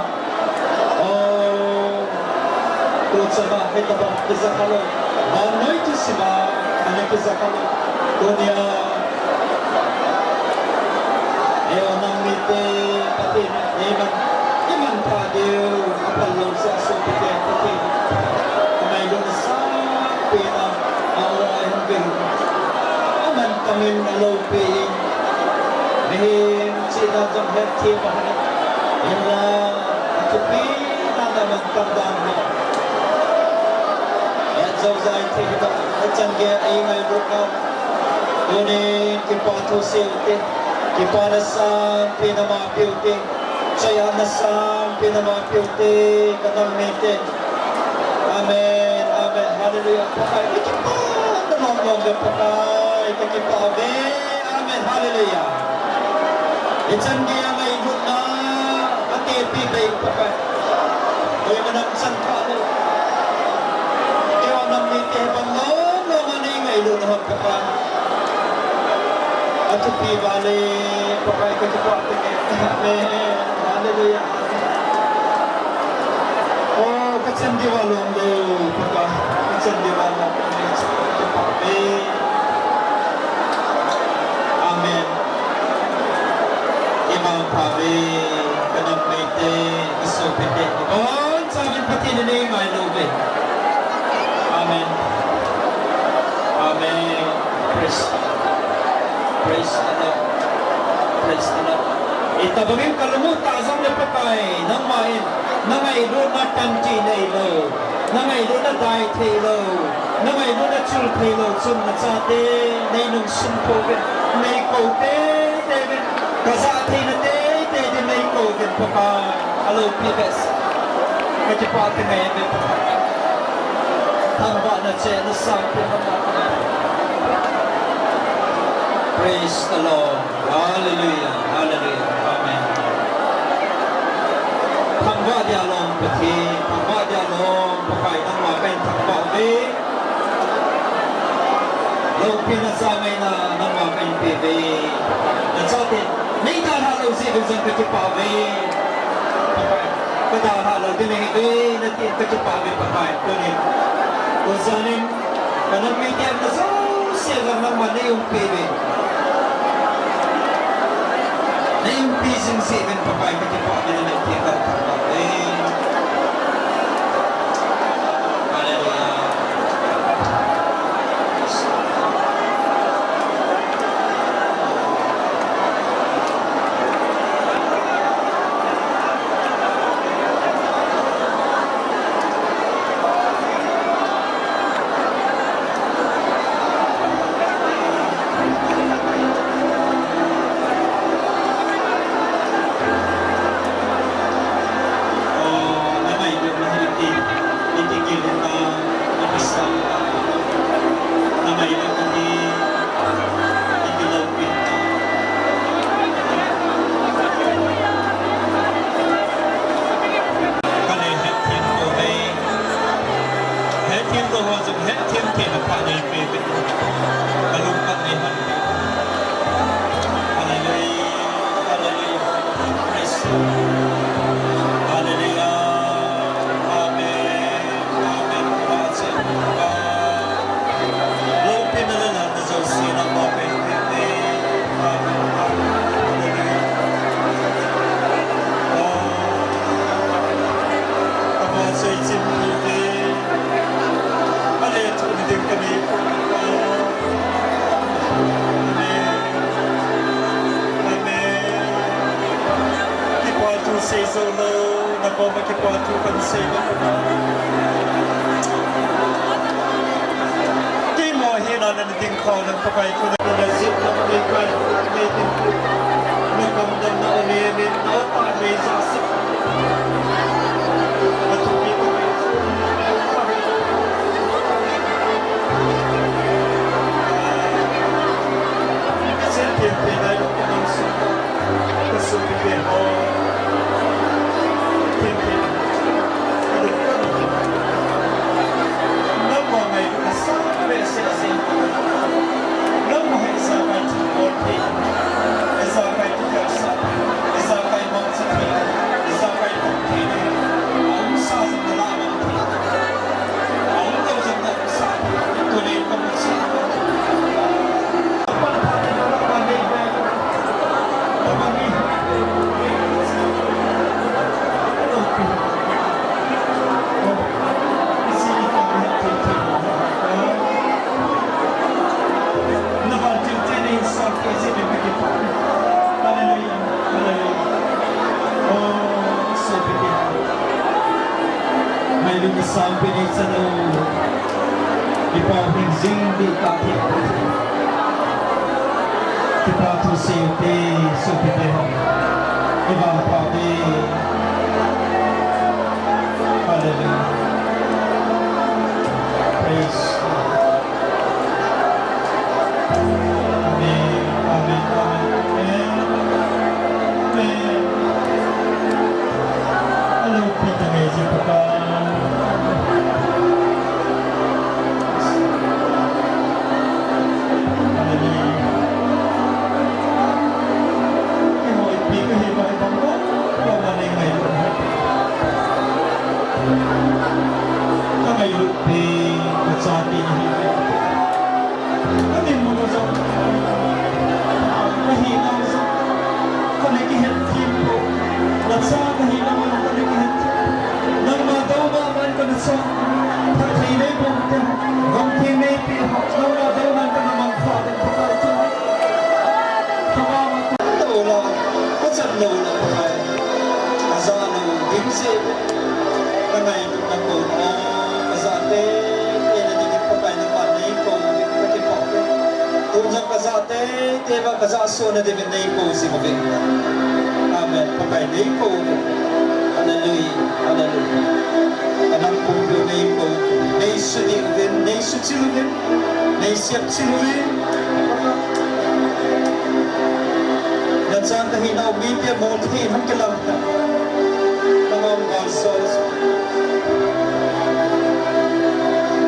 tu sama heta ba kizakalo anoi tu siba ana kizakalo dunia nang mite patin iman pa dio apalong sa supite patin may doon sa pina away hanggang aman kaming alopi mahim si na jong het thi ba ni ila tu pi na da man kam dan ni ya zo zai thi da chan ge ai ngai ru ka ni ki pa thu sil te ki pa na sa pi na ma piu te chaya na sa pi na ma piu te kanam me te amen amen hallelujah pakai ki pa na long long de pakai ki pa amen hallelujah Ichan dia mai guna ate pi bai pakai oi manam san pa lo yo nam ni te bang lo lo mani ngai lu na pakai atu pi vale pakai ke pa te amen hallelujah oh kachan dia walong do pakai kachan dia walong amen Imam Pavi kanam mete isopete oh sabi pati ni mai lobe amen amen praise the Lord praise the Lord ita bagim kalumu tazam le pakai namain namai do na tanti nei lo namai do na dai the lo namai do na chul the lo chum na cha te nei nung sim ko be nei ko te Kaza tina te di nei ko din papa alo pibes kaji pa te nei be papa thang ba na che na sang pe papa praise the Lord hallelujah hallelujah amen thang ba dia long pati thang ba dia long pakai nang ma ben thang ba be lo pina sa mai na nang ma ben pe be na sa te नहीं था हालों से विजन के पावे कदा हालों दिन ही गए नती के पावे पकाए तो ने तो जाने कनम में क्या तो से करना मने उम्पीबे नहीं उम्पीजिंग से दिन पकाए के पावे ने क्या करता पावे sampai di sana di pahing zing di kaki kita tu siuti supite ibang pati hallelujah praise amen amen amen amen hello kita ngaji papa Sona de nei po si mo amen pakai nei po hallelujah hallelujah anang po nei po nei sudi nei sutilugin nei siap silugin dan sang kahina media mo thi ham kelam tamam God souls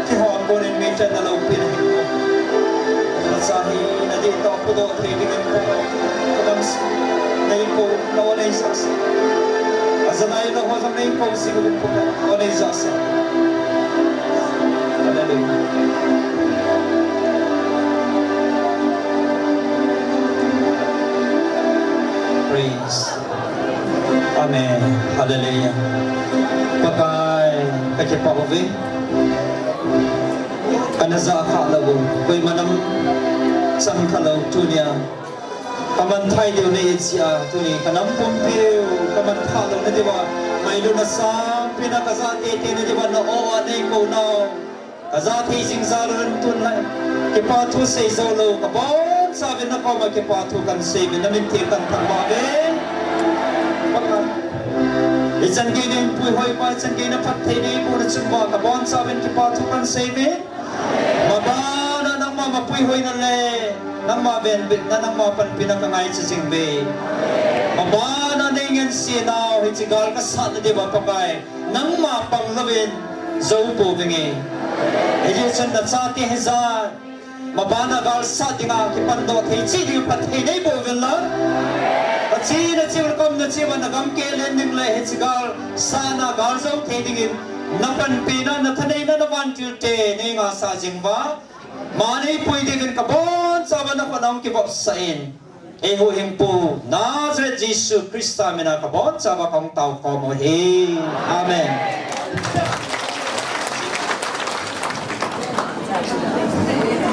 ki ho ko ni media na lo pin sahi nadi to pudo trading ko kadang nei ko no nei sas azanay no ho nei ko siguro ko no nei sas hallelujah praise amen hallelujah pakai kacepaove anaza khalabu koi manam sang kalau dunia kaman thai dio ne sia tuni kanam pumpil kaman khalo ne dewa mailu na sang pina kaza te te ne dewa na o ane ko na kaza thi sing zarun tun lai ke pa thu sei zo lo ka bon sa ben na ko ma ke pa thu kan sei ben na min te kan thang ma ben pakan isan ge ne pui hoi pa isan ge na phat thei ne ko na chung ba ka bon sa ben ke pa thu kan sei ben mabana nang mapui hoi na le nang ma ben bit na nang ma pan pinakangai sa singbe mabana ningen sinaw hitigal ka sa na diba pakai nang ma panglawin zo po bingi edition na sa ti hezan mabana gal sa dinga ki pando thei chi di pat thei nei bo vel la pachi na chi kom na chi wan gam ke len ning le hitigal sa na gal zo thei dingin napan pina na thanei na nawan tilte nei nga sa jingwa mani pui digen kabon saban ako nang kibop sain eho himpo Nazareth Jesus Christa mina kabon saba kong tao ko mo he amen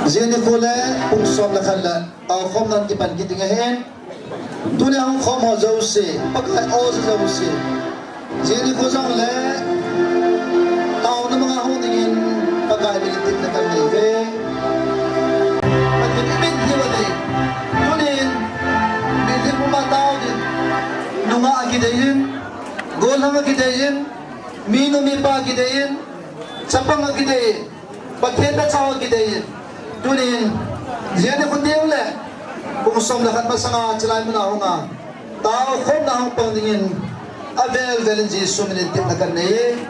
Zini kule pungsom la khala tao khom nan ki pan ki tinga hen tuni ang khom ho zo se pakai o zo se zini ko zong le tao na mga ho dingin pakai bilitik na kan ve pati bin hiwa de tunin bin mo ma tao din nunga agidayin golang agidayin mino mi pa agidayin sapang agidayin pakhenda chaw agidayin tunin ziyane kundiyo le kung som lahat masanga chalay mo na ako nga tao khom na akong pangdingin avel velen Jesus minintip na kanay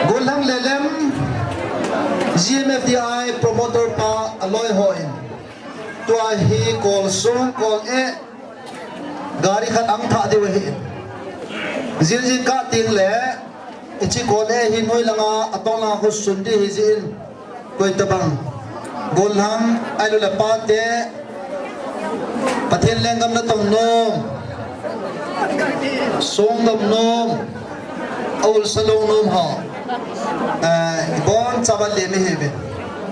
gulang lelem GMFDI promoter pa aloy hoin tua hi kol sung kol e gari khat ang tha de wahin zin ka ting le ichi kole hin hoi langa atong la khus sundi hizin koi tabang golham alu la pate pathen lengam na tong nom song dom nom aul salong nom ha bon chabal le me hebe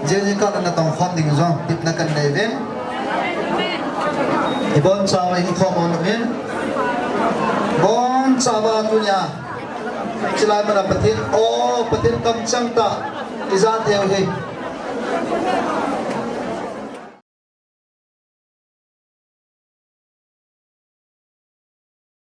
je ka na tong khom ding zo tip na kan nei ven ibon chawa in khom on men bon chawa tunya chilai mana patin o patin kam chang ta izan theo he